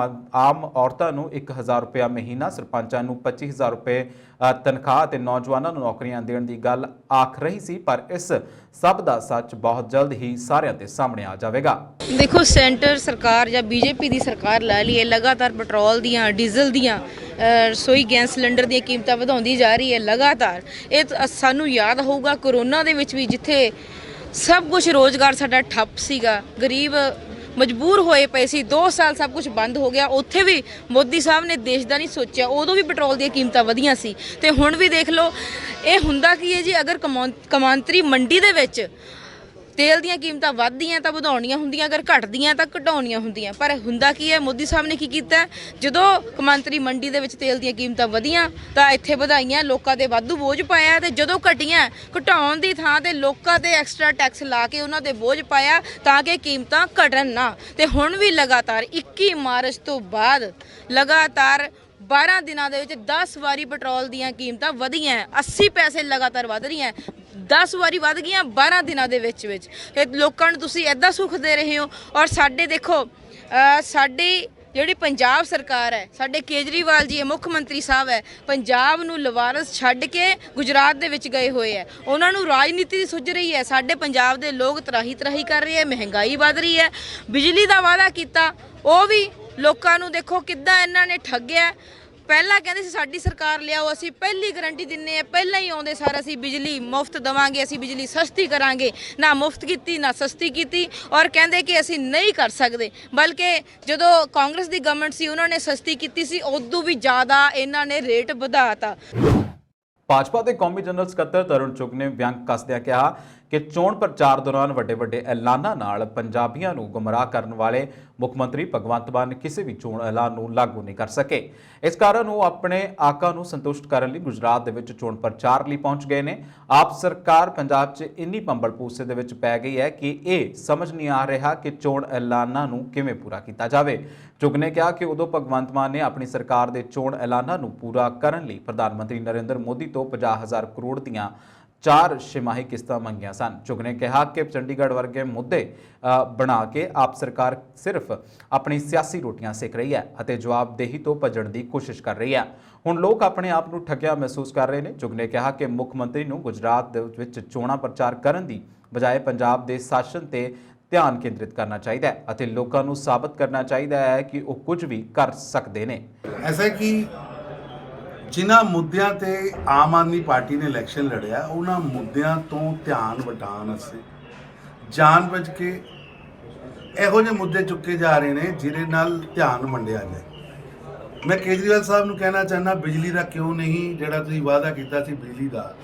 Speaker 1: ਆਮ ਔਰਤਾਂ ਨੂੰ 1,000 ਰੁਪਇਆ ਮਹੀਨਾ, ਸਰਪੰਚਾਂ ਨੂੰ 25,000 ਰੁਪਏ ਤਨਖਾਹ ਅਤੇ ਨੌਜਵਾਨਾਂ ਨੂੰ ਨੌਕਰੀਆਂ ਦੇਣ ਦੀ ਗੱਲ ਆਖ ਰਹੀ ਸੀ, ਪਰ ਇਸ ਸਭ ਦਾ ਸੱਚ ਬਹੁਤ ਜਲਦ ਹੀ ਸਾਰਿਆਂ ਦੇ ਸਾਹਮਣੇ ਆ ਜਾਵੇਗਾ।
Speaker 10: ਦੇਖੋ, ਸੈਂਟਰ ਸਰਕਾਰ ਜਾਂ BJP ਦੀ ਸਰਕਾਰ ਲੈ ਲਈਏ, ਲਗਾਤਾਰ ਪੈਟਰੋਲ ਦੀਆਂ, ਡੀਜ਼ਲ ਦੀਆਂ, ਰਸੋਈ ਗੈਸ ਸਿਲੰਡਰ ਦੀਆਂ ਕੀਮਤਾਂ ਵਧਾਉਂਦੀ ਜਾ ਰਹੀ ਹੈ ਲਗਾਤਾਰ। ਇਹ ਸਾਨੂੰ ਯਾਦ ਹੋਊਗਾ ਕਰੋਨਾ ਦੇ ਵਿੱਚ ਵੀ, ਜਿੱਥੇ ਸਭ ਕੁਝ ਰੋਜ਼ਗਾਰ ਸਾਡਾ ਠੱਪ ਸੀਗਾ, ਗਰੀਬ ਮਜਬੂਰ ਹੋਏ ਪਏ ਸੀ। 2 ਸਾਲ ਸਭ ਕੁਝ ਬੰਦ ਹੋ ਗਿਆ। ਉੱਥੇ ਵੀ ਮੋਦੀ ਸਾਹਿਬ ਨੇ ਦੇਸ਼ ਦਾ ਨਹੀਂ ਸੋਚਿਆ। ਉਦੋਂ ਵੀ ਪੈਟਰੋਲ ਦੀਆਂ ਕੀਮਤਾਂ ਵਧੀਆਂ ਸੀ ਤੇ ਹੁਣ ਵੀ ਦੇਖ ਲਓ ਇਹ ਹੁੰਦਾ ਕੀ ਹੈ ਜੀ। ਅਗਰ ਕੌਮਾਂਤਰੀ ਮੰਡੀ ਦੇ ਵਿੱਚ ਤੇਲ ਦੀਆਂ ਕੀਮਤਾਂ ਵੱਧਦੀਆਂ ਤਾਂ ਵਧਾਉਣੀਆਂ ਹੁੰਦੀਆਂ, ਅਗਰ ਘਟਦੀਆਂ ਤਾਂ ਘਟਾਉਣੀਆਂ ਹੁੰਦੀਆਂ। ਪਰ ਹੁੰਦਾ ਕੀ ਹੈ, ਮੋਦੀ ਸਾਹਿਬ ਨੇ ਕੀ ਕੀਤਾ, ਜਦੋਂ ਕੌਮਾਂਤਰੀ ਮੰਡੀ ਦੇ ਵਿੱਚ ਤੇਲ ਦੀਆਂ ਕੀਮਤਾਂ ਵਧੀਆਂ ਤਾਂ ਇੱਥੇ ਵਧਾਈਆਂ, ਲੋਕਾਂ ਤੇ ਵਾਧੂ ਬੋਝ ਪਾਇਆ, ਤੇ ਜਦੋਂ ਘਟੀਆਂ ਘਟਾਉਣ ਦੀ ਥਾਂ ਤੇ ਲੋਕਾਂ ਤੇ ਐਕਸਟਰਾ ਟੈਕਸ ਲਾ ਕੇ ਉਹਨਾਂ ਤੇ ਬੋਝ ਪਾਇਆ ਤਾਂ ਕਿ ਕੀਮਤਾਂ ਘਟਣ ਨਾ। ਤੇ ਹੁਣ ਵੀ ਲਗਾਤਾਰ 21 ਮਾਰਚ ਤੋਂ ਬਾਅਦ ਲਗਾਤਾਰ 12 ਦਿਨਾਂ ਦੇ ਵਿੱਚ 10 ਵਾਰੀ ਪੈਟਰੋਲ ਦੀਆਂ ਕੀਮਤਾਂ ਵਧੀਆਂ, 80 ਪੈਸੇ ਲਗਾਤਾਰ ਵਧ ਰਹੀਆਂ, 10 ਵਾਰੀ ਵੱਧ ਗਈਆਂ 12 ਦਿਨਾਂ ਦੇ ਵਿੱਚ। ਤੇ ਲੋਕਾਂ ਨੂੰ ਤੁਸੀਂ ਐਦਾਂ ਸੁੱਖ ਦੇ ਰਹੇ ਹੋ। ਔਰ ਸਾਡੇ ਦੇਖੋ ਸਾਡੀ ਜਿਹੜੀ ਪੰਜਾਬ ਸਰਕਾਰ ਹੈ, ਸਾਡੇ ਕੇਜਰੀਵਾਲ ਜੀ ਮੁੱਖ ਮੰਤਰੀ ਸਾਹਿਬ ਹੈ, ਪੰਜਾਬ ਨੂੰ ਲਵਾਰਸ ਛੱਡ ਕੇ ਗੁਜਰਾਤ ਦੇ ਵਿੱਚ ਗਏ ਹੋਏ ਹੈ। ਉਹਨਾਂ ਨੂੰ ਰਾਜਨੀਤੀ ਦੀ ਸੁੱਝ ਰਹੀ ਹੈ। ਸਾਡੇ ਪੰਜਾਬ ਦੇ ਲੋਕ ਤਰਾਹੀ ਕਰ ਰਹੇ ਹੈ, ਮਹਿੰਗਾਈ ਵੱਧ ਰਹੀ ਹੈ। ਬਿਜਲੀ ਦਾ ਵਾਅਦਾ ਕੀਤਾ ਉਹ ਵੀ ਲੋਕਾਂ ਨੂੰ ਦੇਖੋ ਕਿੱਦਾਂ ਇਹਨਾਂ ਨੇ ਠੱਗਿਆ। ਪਹਿਲਾਂ ਕਹਿੰਦੇ ਸੀ ਸਾਡੀ ਸਰਕਾਰ ਲਿਆਓ, ਅਸੀਂ ਪਹਿਲੀ ਗਾਰੰਟੀ ਦਿੰਨੇ ਆ, ਪਹਿਲਾਂ ਹੀ ਆਉਂਦੇ ਸਾਰ ਅਸੀਂ ਬਿਜਲੀ ਮੁਫਤ ਦੇਵਾਂਗੇ, ਅਸੀਂ ਬਿਜਲੀ ਸਸਤੀ ਕਰਾਂਗੇ। ਨਾ ਮੁਫਤ ਕੀਤੀ ਨਾ ਸਸਤੀ ਕੀਤੀ, ਔਰ ਕਹਿੰਦੇ ਕਿ ਅਸੀਂ ਨਹੀਂ ਕਰ ਸਕਦੇ। ਬਲਕਿ ਜਦੋਂ ਕਾਂਗਰਸ ਦੀ ਗਵਰਨਮੈਂਟ ਸੀ ਉਹਨਾਂ ਨੇ ਸਸਤੀ ਕੀਤੀ ਸੀ, ਉਦੋਂ ਵੀ ਜ਼ਿਆਦਾ ਇਹਨਾਂ ਨੇ ਰੇਟ ਵਧਾਤਾ।
Speaker 1: ਭਾਜਪਾ ਦੇ ਕੌਮੀ ਜਨਰਲ ਸਕੱਤਰ ਤਰੁਣ ਚੁੱਗ ਨੇ ਵਿਅੰਗ ਕੱਸਦਿਆਂ ਕਿਹਾ ਕਿ ਚੋਣ ਪ੍ਰਚਾਰ ਦੌਰਾਨ ਵੱਡੇ ਐਲਾਨਾਂ ਨਾਲ ਪੰਜਾਬੀਆਂ ਨੂੰ ਗੁੰਮਰਾਹ ਕਰਨ ਵਾਲੇ ਮੁੱਖ ਮੰਤਰੀ ਭਗਵੰਤ ਮਾਨ ਕਿਸੇ ਵੀ ਚੋਣ ਐਲਾਨ ਨੂੰ ਲਾਗੂ ਨਹੀਂ ਕਰ ਸਕੇ। ਇਸ ਕਾਰਨ ਉਹ ਆਪਣੇ ਆਕਾ ਨੂੰ ਸੰਤੁਸ਼ਟ ਕਰਨ ਲਈ ਗੁਜਰਾਤ ਦੇ ਵਿੱਚ ਚੋਣ ਪ੍ਰਚਾਰ ਲਈ ਪਹੁੰਚ ਗਏ ਨੇ। ਆਪ ਸਰਕਾਰ ਪੰਜਾਬ 'ਚ ਇੰਨੀ ਪੰਬਲ ਪੂਸੇ ਦੇ ਵਿੱਚ ਪੈ ਗਈ ਹੈ ਕਿ ਇਹ ਸਮਝ ਨਹੀਂ ਆ ਰਿਹਾ ਕਿ ਚੋਣ ਐਲਾਨਾਂ ਨੂੰ ਕਿਵੇਂ ਪੂਰਾ ਕੀਤਾ ਜਾਵੇ। ਚੁੱਗ ਨੇ ਕਿਹਾ ਕਿ ਉਦੋਂ ਭਗਵੰਤ ਮਾਨ ਨੇ ਆਪਣੀ ਸਰਕਾਰ ਦੇ ਚੋਣ ਐਲਾਨਾਂ ਨੂੰ ਪੂਰਾ ਕਰਨ ਲਈ ਪ੍ਰਧਾਨ ਮੰਤਰੀ ਨਰਿੰਦਰ ਮੋਦੀ ਤੋਂ 50,000 ਕਰੋੜ ਦੀਆਂ 4 ਛਿਮਾਹੀ ਕਿਸ਼ਤਾਂ ਮੰਗੀਆਂ ਸਨ। ਚੁੱਗ ਨੇ ਕਿਹਾ ਕਿ ਚੰਡੀਗੜ੍ਹ ਵਰਗੇ ਮੁੱਦੇ ਬਣਾ ਕੇ ਆਪ ਸਰਕਾਰ ਸਿਰਫ ਆਪਣੀ ਸਿਆਸੀ ਰੋਟੀਆਂ ਸੇਕ ਰਹੀ ਹੈ ਅਤੇ ਜਵਾਬਦੇਹੀ ਤੋਂ ਭੱਜਣ ਦੀ ਕੋਸ਼ਿਸ਼ ਕਰ ਰਹੀ ਹੈ। ਹੁਣ ਲੋਕ ਆਪਣੇ ਆਪ ਨੂੰ ਠੱਗਿਆ ਮਹਿਸੂਸ ਕਰ ਰਹੇ ਨੇ। ਚੁੱਗ ਨੇ ਕਿਹਾ ਕਿ ਮੁੱਖ ਮੰਤਰੀ ਨੂੰ ਗੁਜਰਾਤ ਦੇ ਵਿੱਚ ਚੋਣਾਂ ਪ੍ਰਚਾਰ ਕਰਨ ਦੀ ਬਜਾਏ ਪੰਜਾਬ ਦੇ ਸ਼ਾਸਨ ਤੇ ਧਿਆਨ ਕੇਂਦਰਿਤ ਕਰਨਾ ਚਾਹੀਦਾ ਹੈ ਅਤੇ ਲੋਕਾਂ ਨੂੰ ਸਾਬਤ ਕਰਨਾ ਚਾਹੀਦਾ ਹੈ ਕਿ ਉਹ ਕੁਝ ਵੀ ਕਰ ਸਕਦੇ ਨੇ।
Speaker 11: ਐਸਾ ਕਿ ਜਿਨ੍ਹਾਂ ਮੁੱਦਿਆਂ ਤੇ ਆਮ ਆਦਮੀ ਪਾਰਟੀ ਨੇ ਇਲੈਕਸ਼ਨ ਲੜਿਆ, ਉਹਨਾਂ ਮੁੱਦਿਆਂ ਤੋਂ ਧਿਆਨ ਵਟਾਉਣ ਵਾਸਤੇ ਜਾਣਬੁੱਝ ਕੇ ਇਹੋ ਜਿਹੇ ਮੁੱਦੇ ਚੁੱਕੇ ਜਾ ਰਹੇ ਨੇ ਜਿਹਦੇ ਨਾਲ ਧਿਆਨ ਵੰਡਿਆ ਜਾਏ। ਮੈਂ ਕੇਜਰੀਵਾਲ ਸਾਹਿਬ ਨੂੰ ਕਹਿਣਾ ਚਾਹੁੰਦਾ, ਬਿਜਲੀ ਦਾ ਕਿਉਂ ਨਹੀਂ, ਜਿਹੜਾ ਤੁਸੀਂ ਵਾਅਦਾ ਕੀਤਾ ਸੀ ਬਿਜਲੀ ਦਾ,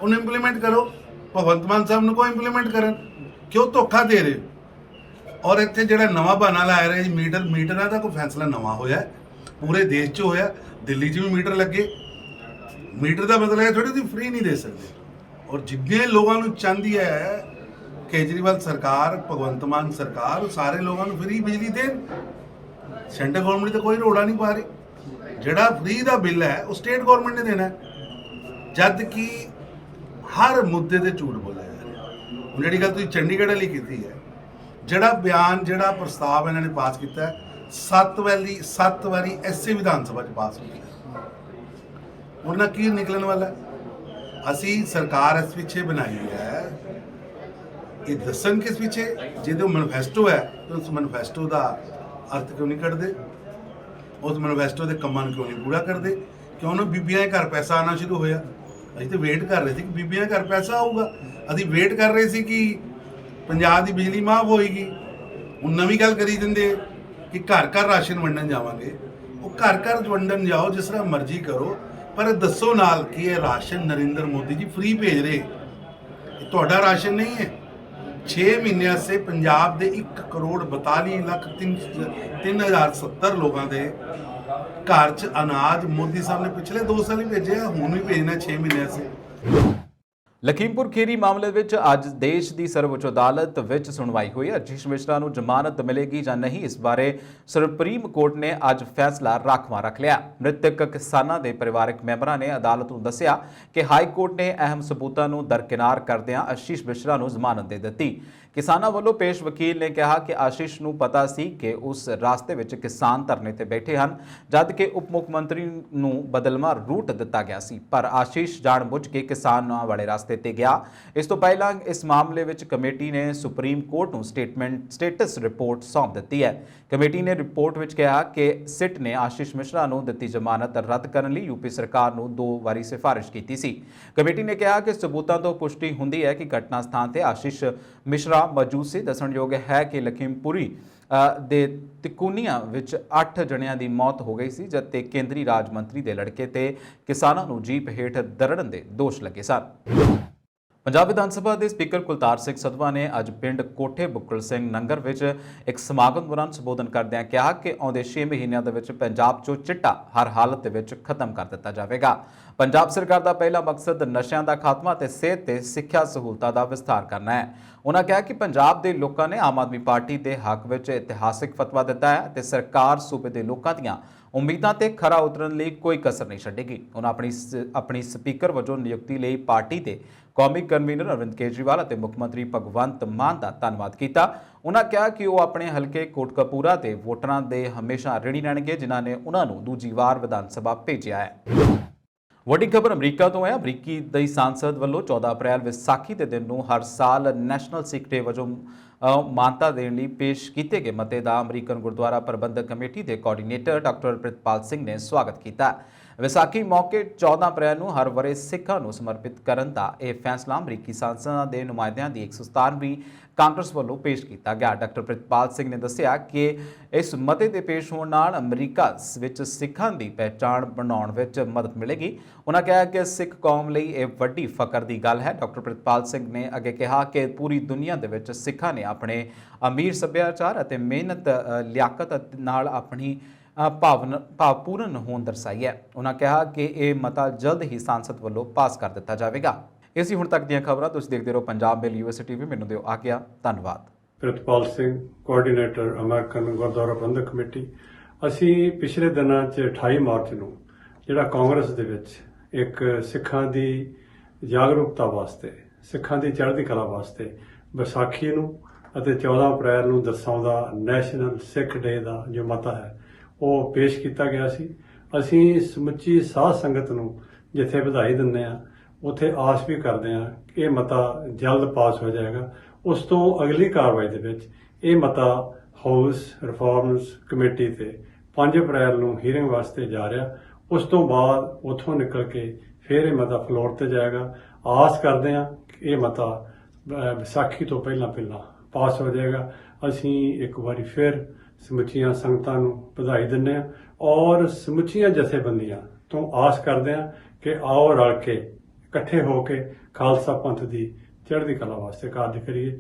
Speaker 11: ਉਹਨੂੰ ਇੰਪਲੀਮੈਂਟ ਕਰੋ। ਭਗਵੰਤ ਮਾਨ ਸਾਹਿਬ ਨੂੰ ਕੋਈ ਇੰਪਲੀਮੈਂਟ ਕਰਨ, ਕਿਉਂ ਧੋਖਾ ਦੇ ਰਹੇ ਹੋ? ਔਰ ਇੱਥੇ ਜਿਹੜਾ ਨਵਾਂ ਬਹਾਨਾ ਲਾਇਆ ਰਹੇ ਮੀਟਰਾਂ ਦਾ ਕੋਈ ਫੈਸਲਾ ਨਵਾਂ ਹੋਇਆ, ਪੂਰੇ ਦੇਸ਼ 'ਚ ਹੋਇਆ, ਦਿੱਲੀ 'ਚ ਵੀ ਮੀਟਰ ਲੱਗੇ। ਮੀਟਰ ਦਾ ਮਤਲਬ ਹੈ ਥੋੜੀ ਤੁਸੀਂ ਫ੍ਰੀ ਨਹੀਂ ਦੇ ਸਕਦੇ। ਔਰ ਜਿੰਨੇ ਲੋਕਾਂ ਨੂੰ ਚਾਹੁੰਦੀ ਹੈ ਕੇਜਰੀਵਾਲ ਸਰਕਾਰ, ਭਗਵੰਤ ਮਾਨ ਸਰਕਾਰ, ਉਹ ਸਾਰੇ ਲੋਕਾਂ ਨੂੰ ਫ੍ਰੀ ਬਿਜਲੀ ਦੇਣ। ਸੈਂਟਰ ਗਵਰਨਮੈਂਟ ਤੇ ਕੋਈ ਰੋੜਾ ਨਹੀਂ ਪਾ ਰਹੀ। ਜਿਹੜਾ ਫ੍ਰੀ ਦਾ ਬਿੱਲ ਹੈ ਉਹ ਸਟੇਟ ਗਵਰਨਮੈਂਟ ਨੇ ਦੇਣਾ, ਜਦ ਕਿ ਹਰ ਮੁੱਦੇ ਤੇ ਝੂਠ ਬੋਲਿਆ ਜਾ ਰਿਹਾ। ਹੁਣ ਜਿਹੜੀ ਗੱਲ ਤੁਸੀਂ ਚੰਡੀਗੜ੍ਹ ਵਾਲੀ ਕੀਤੀ ਹੈ, ਜਿਹੜਾ ਬਿਆਨ, ਜਿਹੜਾ ਪ੍ਰਸਤਾਵ ਇਹਨਾਂ ਨੇ ਪਾਸ ਕੀਤਾ, 7 ਵਾਰੀ ਐਸੇ ਵਿਧਾਨ ਸਭਾ 'ਚ ਪਾਸ ਹੋ ਗਿਆ। ਉਹਨਾਂ ਕੀ ਨਿਕਲਣ ਵਾਲਾ? ਅਸੀਂ ਸਰਕਾਰ ਇਸ ਪਿੱਛੇ ਬਣਾਈ ਹੈ, ਇਹ ਦੱਸਣ ਕਿਸ ਪਿੱਛੇ? ਜਿਹਦੇ ਮੈਨੀਫੈਸਟੋ ਹੈ, ਉਸ ਮੈਨੀਫੈਸਟੋ ਦਾ ਅਰਥ ਕਿਉਂ ਨਹੀਂ ਕੱਢਦੇ? ਉਸ ਮੈਨੀਫੈਸਟੋ ਦੇ ਕੰਮਾਂ ਨੂੰ ਕਿਉਂ ਨਹੀਂ ਪੂਰਾ ਕਰਦੇ? ਕਿਉਂ ਨਾ ਬੀਬੀਆਂ ਦੇ ਘਰ ਪੈਸਾ ਆਉਣਾ ਸ਼ੁਰੂ ਹੋਇਆ? ਅਸੀਂ ਤਾਂ ਵੇਟ ਕਰ ਰਹੇ ਸੀ ਕਿ ਬੀਬੀਆਂ ਦੇ ਘਰ ਪੈਸਾ ਆਊਗਾ। ਅਸੀਂ ਵੇਟ ਕਰ ਰਹੇ ਸੀ ਕਿ ਪੰਜਾਬ ਦੀ ਬਿਜਲੀ ਮਾਫ ਹੋਏਗੀ। ਹੁਣ ਨਵੀਂ ਗੱਲ ਕਰੀ ਦਿੰਦੇ ਕਿ ਘਰ ਘਰ ਰਾਸ਼ਨ ਵੰਡਣ ਜਾਵਾਂਗੇ। ਉਹ ਘਰ ਘਰ ਵੰਡਣ ਜਾਓ, ਜਿਸ ਤਰ੍ਹਾਂ ਮਰਜ਼ੀ ਕਰੋ, ਪਰ ਦੱਸੋ ਨਾਲ ਕਿ ਇਹ ਰਾਸ਼ਨ ਨਰਿੰਦਰ ਮੋਦੀ ਜੀ ਫ੍ਰੀ ਭੇਜ ਰਹੇ, ਇਹ ਤੁਹਾਡਾ ਰਾਸ਼ਨ ਨਹੀਂ ਹੈ। 6 ਮਹੀਨਿਆਂ ਸੇ ਪੰਜਾਬ ਦੇ 1,42,03,070 ਲੋਕਾਂ ਦੇ ਘਰ 'ਚ ਅਨਾਜ ਮੋਦੀ ਸਾਹਿਬ ਨੇ ਪਿਛਲੇ 2 ਸਾਲ ਹੀ ਭੇਜਿਆ, ਹੁਣ ਵੀ ਭੇਜਣਾ 6 ਮਹੀਨਿਆਂ ਸੇ।
Speaker 1: ਲਖੀਮਪੁਰ ਖੀਰੀ ਮਾਮਲੇ ਵਿੱਚ ਅੱਜ ਦੇਸ਼ ਦੀ ਸਰਵਉੱਚ ਅਦਾਲਤ ਵਿੱਚ ਸੁਣਵਾਈ ਹੋਈ। ਆਸ਼ੀਸ਼ ਮਿਸ਼ਰਾ ਨੂੰ ਜ਼ਮਾਨਤ ਮਿਲੇਗੀ ਜਾਂ ਨਹੀਂ, ਇਸ ਬਾਰੇ ਸੁਪਰੀਮ ਕੋਰਟ ਨੇ ਅੱਜ ਫੈਸਲਾ ਰਾਖਵਾਂ ਰੱਖ ਲਿਆ। ਮ੍ਰਿਤਕ ਕਿਸਾਨਾਂ ਦੇ ਪਰਿਵਾਰਕ ਮੈਂਬਰਾਂ ਨੇ ਅਦਾਲਤ ਨੂੰ ਦੱਸਿਆ ਕਿ ਹਾਈ ਕੋਰਟ ਨੇ ਅਹਿਮ ਸਬੂਤਾਂ ਨੂੰ ਦਰਕਿਨਾਰ ਕਰਦਿਆਂ ਆਸ਼ੀਸ਼ ਮਿਸ਼ਰਾ ਨੂੰ ਜ਼ਮਾਨਤ ਦੇ ਦਿੱਤੀ। ਕਿਸਾਨਾਂ ਵੱਲੋਂ ਪੇਸ਼ ਵਕੀਲ ਨੇ ਕਿਹਾ ਕਿ ਆਸ਼ੀਸ਼ ਨੂੰ ਪਤਾ ਸੀ ਕਿ ਉਸ ਰਾਸਤੇ ਵਿੱਚ ਕਿਸਾਨ ਧਰਨੇ ਤੇ ਬੈਠੇ ਹਨ, ਜਦ ਕਿ ਉਪ ਮੁੱਖ ਮੰਤਰੀ ਨੂੰ ਬਦਲਵਾਂ ਰੂਟ ਦਿੱਤਾ ਗਿਆ ਸੀ, ਪਰ ਆਸ਼ੀਸ਼ ਜਾਣਬੁੱਝ ਕੇ ਕਿਸਾਨਾਂ ਵਾਲੇ ਰਾਸਤੇ ਤੇ ਗਿਆ। ਇਸ ਤੋਂ ਪਹਿਲਾਂ ਇਸ ਮਾਮਲੇ ਵਿੱਚ ਕਮੇਟੀ ਨੇ ਸੁਪਰੀਮ ਕੋਰਟ ਨੂੰ ਸਟੇਟਸ ਰਿਪੋਰਟ ਸੌਂਪ ਦਿੱਤੀ ਹੈ। ਕਮੇਟੀ ਨੇ ਰਿਪੋਰਟ ਵਿੱਚ ਕਿਹਾ ਕਿ ਸਿਟ ਨੇ ਆਸ਼ੀਸ਼ ਮਿਸ਼ਰਾ ਨੂੰ ਦਿੱਤੀ ਜ਼ਮਾਨਤ ਰੱਦ ਕਰਨ ਲਈ ਯੂਪੀ ਸਰਕਾਰ ਨੂੰ 2 ਵਾਰੀ ਸਿਫਾਰਿਸ਼ ਕੀਤੀ ਸੀ। ਕਮੇਟੀ ਨੇ ਕਿਹਾ ਕਿ ਸਬੂਤਾਂ ਤੋਂ ਪੁਸ਼ਟੀ ਹੁੰਦੀ ਹੈ ਕਿ ਘਟਨਾ ਸਥਾਨ ਤੇ ਆਸ਼ੀਸ਼ ਮਿਸ਼ਰਾ ਮੌਜੂਦ ਸੀ। ਦੱਸਣਯੋਗ ਹੈ ਕਿ ਲਖੀਮਪੁਰੀ ਦੇ ਤਿਕੂਨੀਆਂ ਵਿੱਚ 8 ਜਣਿਆਂ ਦੀ ਮੌਤ ਹੋ ਗਈ ਸੀ ਜਦ ਤੇ ਕੇਂਦਰੀ ਰਾਜ ਮੰਤਰੀ ਦੇ ਲੜਕੇ ਤੇ ਕਿਸਾਨਾਂ ਨੂੰ ਜੀਪ ਹੇਠ ਦਰੜਨ ਦੇ ਦੋਸ਼ ਲੱਗੇ ਸਨ। ਪੰਜਾਬ ਵਿਧਾਨ ਸਭਾ ਦੇ ਸਪੀਕਰ ਕੁਲਤਾਰ ਸਿੰਘ ਸੰਧਵਾ ਨੇ ਅੱਜ ਪਿੰਡ ਕੋਠੇ ਬੁੱਕਲ ਸਿੰਘ ਨੰਗਰ ਵਿੱਚ ਇੱਕ ਸਮਾਗਮ ਦੌਰਾਨ ਸੰਬੋਧਨ ਕਰਦਿਆਂ ਕਿਹਾ ਕਿ ਆਉਂਦੇ 6 ਮਹੀਨਿਆਂ ਦੇ ਵਿੱਚ ਪੰਜਾਬ 'ਚੋਂ ਚਿੱਟਾ ਹਰ ਹਾਲਤ ਦੇ ਵਿੱਚ ਖਤਮ ਕਰ ਦਿੱਤਾ ਜਾਵੇਗਾ। ਪੰਜਾਬ ਸਰਕਾਰ ਦਾ ਪਹਿਲਾ ਮਕਸਦ ਨਸ਼ਿਆਂ ਦਾ ਖਾਤਮਾ ਤੇ ਸਿਹਤ ਤੇ ਸਿੱਖਿਆ ਸਹੂਲਤਾਂ ਦਾ ਵਿਸਥਾਰ ਕਰਨਾ ਹੈ। ਉਨ੍ਹਾਂ ਕਿਹਾ ਕਿ ਪੰਜਾਬ ਦੇ ਲੋਕਾਂ ਨੇ ਆਮ ਆਦਮੀ ਪਾਰਟੀ ਦੇ ਹੱਕ ਵਿੱਚ ਇਤਿਹਾਸਿਕ ਫਤਵਾ ਦਿੱਤਾ ਹੈ ਤੇ ਸਰਕਾਰ ਸੂਬੇ ਦੇ ਲੋਕਾਂ ਦੀਆਂ ਉਮੀਦਾਂ ਤੇ ਖਰਾ ਉਤਰਨ ਲਈ ਕੋਈ ਕਸਰ ਨਹੀਂ ਛੱਡੇਗੀ। ਉਨ੍ਹਾਂ ਆਪਣੀ ਸਪੀਕਰ ਵਜੋਂ ਨਿਯੁਕਤੀ ਲਈ ਪਾਰਟੀ ਦੇ ਕੌਮੀ ਕਨਵੀਨਰ ਅਰਵਿੰਦ ਕੇਜਰੀਵਾਲ ਅਤੇ ਮੁੱਖ ਮੰਤਰੀ ਭਗਵੰਤ ਮਾਨ ਦਾ ਧੰਨਵਾਦ ਕੀਤਾ। ਉਨ੍ਹਾਂ ਕਿਹਾ ਕਿ ਉਹ ਆਪਣੇ ਹਲਕੇ ਕੋਟਕਪੂਰਾ ਦੇ ਵੋਟਰਾਂ ਦੇ ਹਮੇਸ਼ਾ ਰਿਣੀ ਰਹਿਣਗੇ ਜਿਨ੍ਹਾਂ ਨੇ ਉਨ੍ਹਾਂ ਨੂੰ ਦੂਜੀ ਵਾਰ ਵਿਧਾਨ ਸਭਾ ਭੇਜਿਆ ਹੈ। ਵੱਡੀ ਖਬਰ ਅਮਰੀਕਾ ਤੋਂ ਹੈ। ਅਮਰੀਕੀ ਦੀ ਸੰਸਦ ਵੱਲੋਂ 14 ਅਪ੍ਰੈਲ ਵਿਸਾਖੀ ਦੇ ਦਿਨ ਨੂੰ ਹਰ ਸਾਲ ਨੈਸ਼ਨਲ ਸਿੱਖ ਡੇ ਵਜੋਂ ਮਾਨਤਾ ਦੇਣ ਲਈ ਪੇਸ਼ ਕੀਤੇ ਗਏ ਮਤੇ ਦਾ ਅਮਰੀਕਨ ਗੁਰਦੁਆਰਾ ਪ੍ਰਬੰਧਕ ਕਮੇਟੀ ਦੇ ਕੋਆਰਡੀਨੇਟਰ ਡਾਕਟਰ ਪ੍ਰਿਤਪਾਲ ਸਿੰਘ ਨੇ ਸਵਾਗਤ ਕੀਤਾ। ਵਿਸਾਖੀ ਮੌਕੇ 14 ਅਪ੍ਰੈਲ ਨੂੰ ਹਰ ਵਰੇ ਸਿੱਖਾਂ ਨੂੰ ਸਮਰਪਿਤ ਕਰਨ ਦਾ ਇਹ ਫੈਸਲਾ ਅਮਰੀਕੀ ਸੰਸਦਾਂ ਦੇ ਨੁਮਾਇੰਦਿਆਂ ਦੀ 117ਵੀਂ ਕਾਂਗਰਸ ਵੱਲੋਂ ਪੇਸ਼ ਕੀਤਾ ਗਿਆ। ਡਾਕਟਰ ਪ੍ਰਿਤਪਾਲ ਸਿੰਘ ਨੇ ਦੱਸਿਆ ਕਿ ਇਸ ਮਤੇ ਦੇ ਪੇਸ਼ ਹੋਣ ਨਾਲ ਅਮਰੀਕਾ ਵਿੱਚ ਸਿੱਖਾਂ ਦੀ ਪਹਿਚਾਣ ਬਣਾਉਣ ਵਿੱਚ ਮਦਦ ਮਿਲੇਗੀ। ਉਨ੍ਹਾਂ ਕਿਹਾ ਕਿ ਸਿੱਖ ਕੌਮ ਲਈ ਇਹ ਵੱਡੀ ਫਖਰ ਦੀ ਗੱਲ ਹੈ। ਡਾਕਟਰ ਪ੍ਰਿਤਪਾਲ ਸਿੰਘ ਨੇ ਅੱਗੇ ਕਿਹਾ ਕਿ ਪੂਰੀ ਦੁਨੀਆ ਦੇ ਵਿੱਚ ਸਿੱਖਾਂ ਨੇ ਆਪਣੇ ਅਮੀਰ ਸੱਭਿਆਚਾਰ ਅਤੇ ਮਿਹਨਤ ਲਿਆਕਤ ਨਾਲ ਆਪਣੀ ਭਾਵਪੂਰਨ ਹੋਂਦ ਦਰਸਾਈ ਹੈ। ਉਨ੍ਹਾਂ ਕਿਹਾ ਕਿ ਇਹ ਮਤਾ ਜਲਦ ਹੀ ਸੰਸਦ ਵੱਲੋਂ ਪਾਸ ਕਰ ਦਿੱਤਾ ਜਾਵੇਗਾ। ਇਹ ਸੀ ਹੁਣ ਤੱਕ ਦੀਆਂ ਖਬਰਾਂ। ਤੁਸੀਂ ਦੇਖਦੇ ਰਹੋ ਪੰਜਾਬ ਮੇਲ ਯੂਐਸਏ ਟੀਵੀ। ਮੈਨੂੰ ਦਿਓ ਆਗਿਆ। ਧੰਨਵਾਦ।
Speaker 12: ਪ੍ਰਿਤਪਾਲ ਸਿੰਘ, ਕੋਆਰਡੀਨੇਟਰ ਅਮਰੀਕਨ ਗੁਰਦੁਆਰਾ ਪ੍ਰਬੰਧਕ ਕਮੇਟੀ। ਅਸੀਂ ਪਿਛਲੇ ਦਿਨਾਂ 'ਚ 28 ਮਾਰਚ ਨੂੰ ਜਿਹੜਾ ਕਾਂਗਰਸ ਦੇ ਵਿੱਚ ਇੱਕ ਸਿੱਖਾਂ ਦੀ ਜਾਗਰੂਕਤਾ ਵਾਸਤੇ, ਸਿੱਖਾਂ ਦੀ ਚੜ੍ਹਦੀ ਕਲਾ ਵਾਸਤੇ ਵਿਸਾਖੀ ਨੂੰ ਅਤੇ 14 ਅਪ੍ਰੈਲ ਨੂੰ ਦਰਸਾਉਂਦਾ ਨੈਸ਼ਨਲ ਸਿੱਖ ਡੇ ਦਾ ਜੋ ਮਤਾ ਹੈ ਉਹ ਪੇਸ਼ ਕੀਤਾ ਗਿਆ ਸੀ। ਅਸੀਂ ਸਮੁੱਚੀ ਸਾਧ ਸੰਗਤ ਨੂੰ ਜਿੱਥੇ ਵਧਾਈ ਦਿੰਦੇ ਹਾਂ ਉੱਥੇ ਆਸ ਵੀ ਕਰਦੇ ਹਾਂ ਕਿ ਇਹ ਮਤਾ ਜਲਦ ਪਾਸ ਹੋ ਜਾਏਗਾ। ਉਸ ਤੋਂ ਅਗਲੀ ਕਾਰਵਾਈ ਦੇ ਵਿੱਚ ਇਹ ਮਤਾ ਹਾਊਸ ਰਿਫਾਰਮਸ ਕਮੇਟੀ ਤੇ 5 ਅਪ੍ਰੈਲ ਨੂੰ ਹੀਅਰਿੰਗ ਵਾਸਤੇ ਜਾ ਰਿਹਾ। ਉਸ ਤੋਂ ਬਾਅਦ ਉੱਥੋਂ ਨਿਕਲ ਕੇ ਫਿਰ ਇਹ ਮਤਾ ਫਲੋਰ ਤੇ ਜਾਏਗਾ। ਆਸ ਕਰਦੇ ਹਾਂ ਕਿ ਇਹ ਮਤਾ ਵਿਸਾਖੀ ਤੋਂ ਪਹਿਲਾਂ ਪਾਸ ਹੋ ਜਾਏਗਾ। ਅਸੀਂ ਇੱਕ ਵਾਰੀ ਫਿਰ ਸਮੁੱਚੀਆਂ ਸੰਗਤਾਂ ਨੂੰ ਵਧਾਈ ਦਿੰਦੇ ਹਾਂ ਔਰ ਸਮੁੱਚੀਆਂ ਜਥੇਬੰਦੀਆਂ ਤੋਂ ਆਸ ਕਰਦੇ ਹਾਂ ਕਿ ਆਓ ਰਲ ਕੇ ਇਕੱਠੇ ਹੋ ਕੇ ਖਾਲਸਾ ਪੰਥ ਦੀ ਚੜ੍ਹਦੀ ਕਲਾ ਵਾਸਤੇ ਕਾਰਜ ਕਰੀਏ।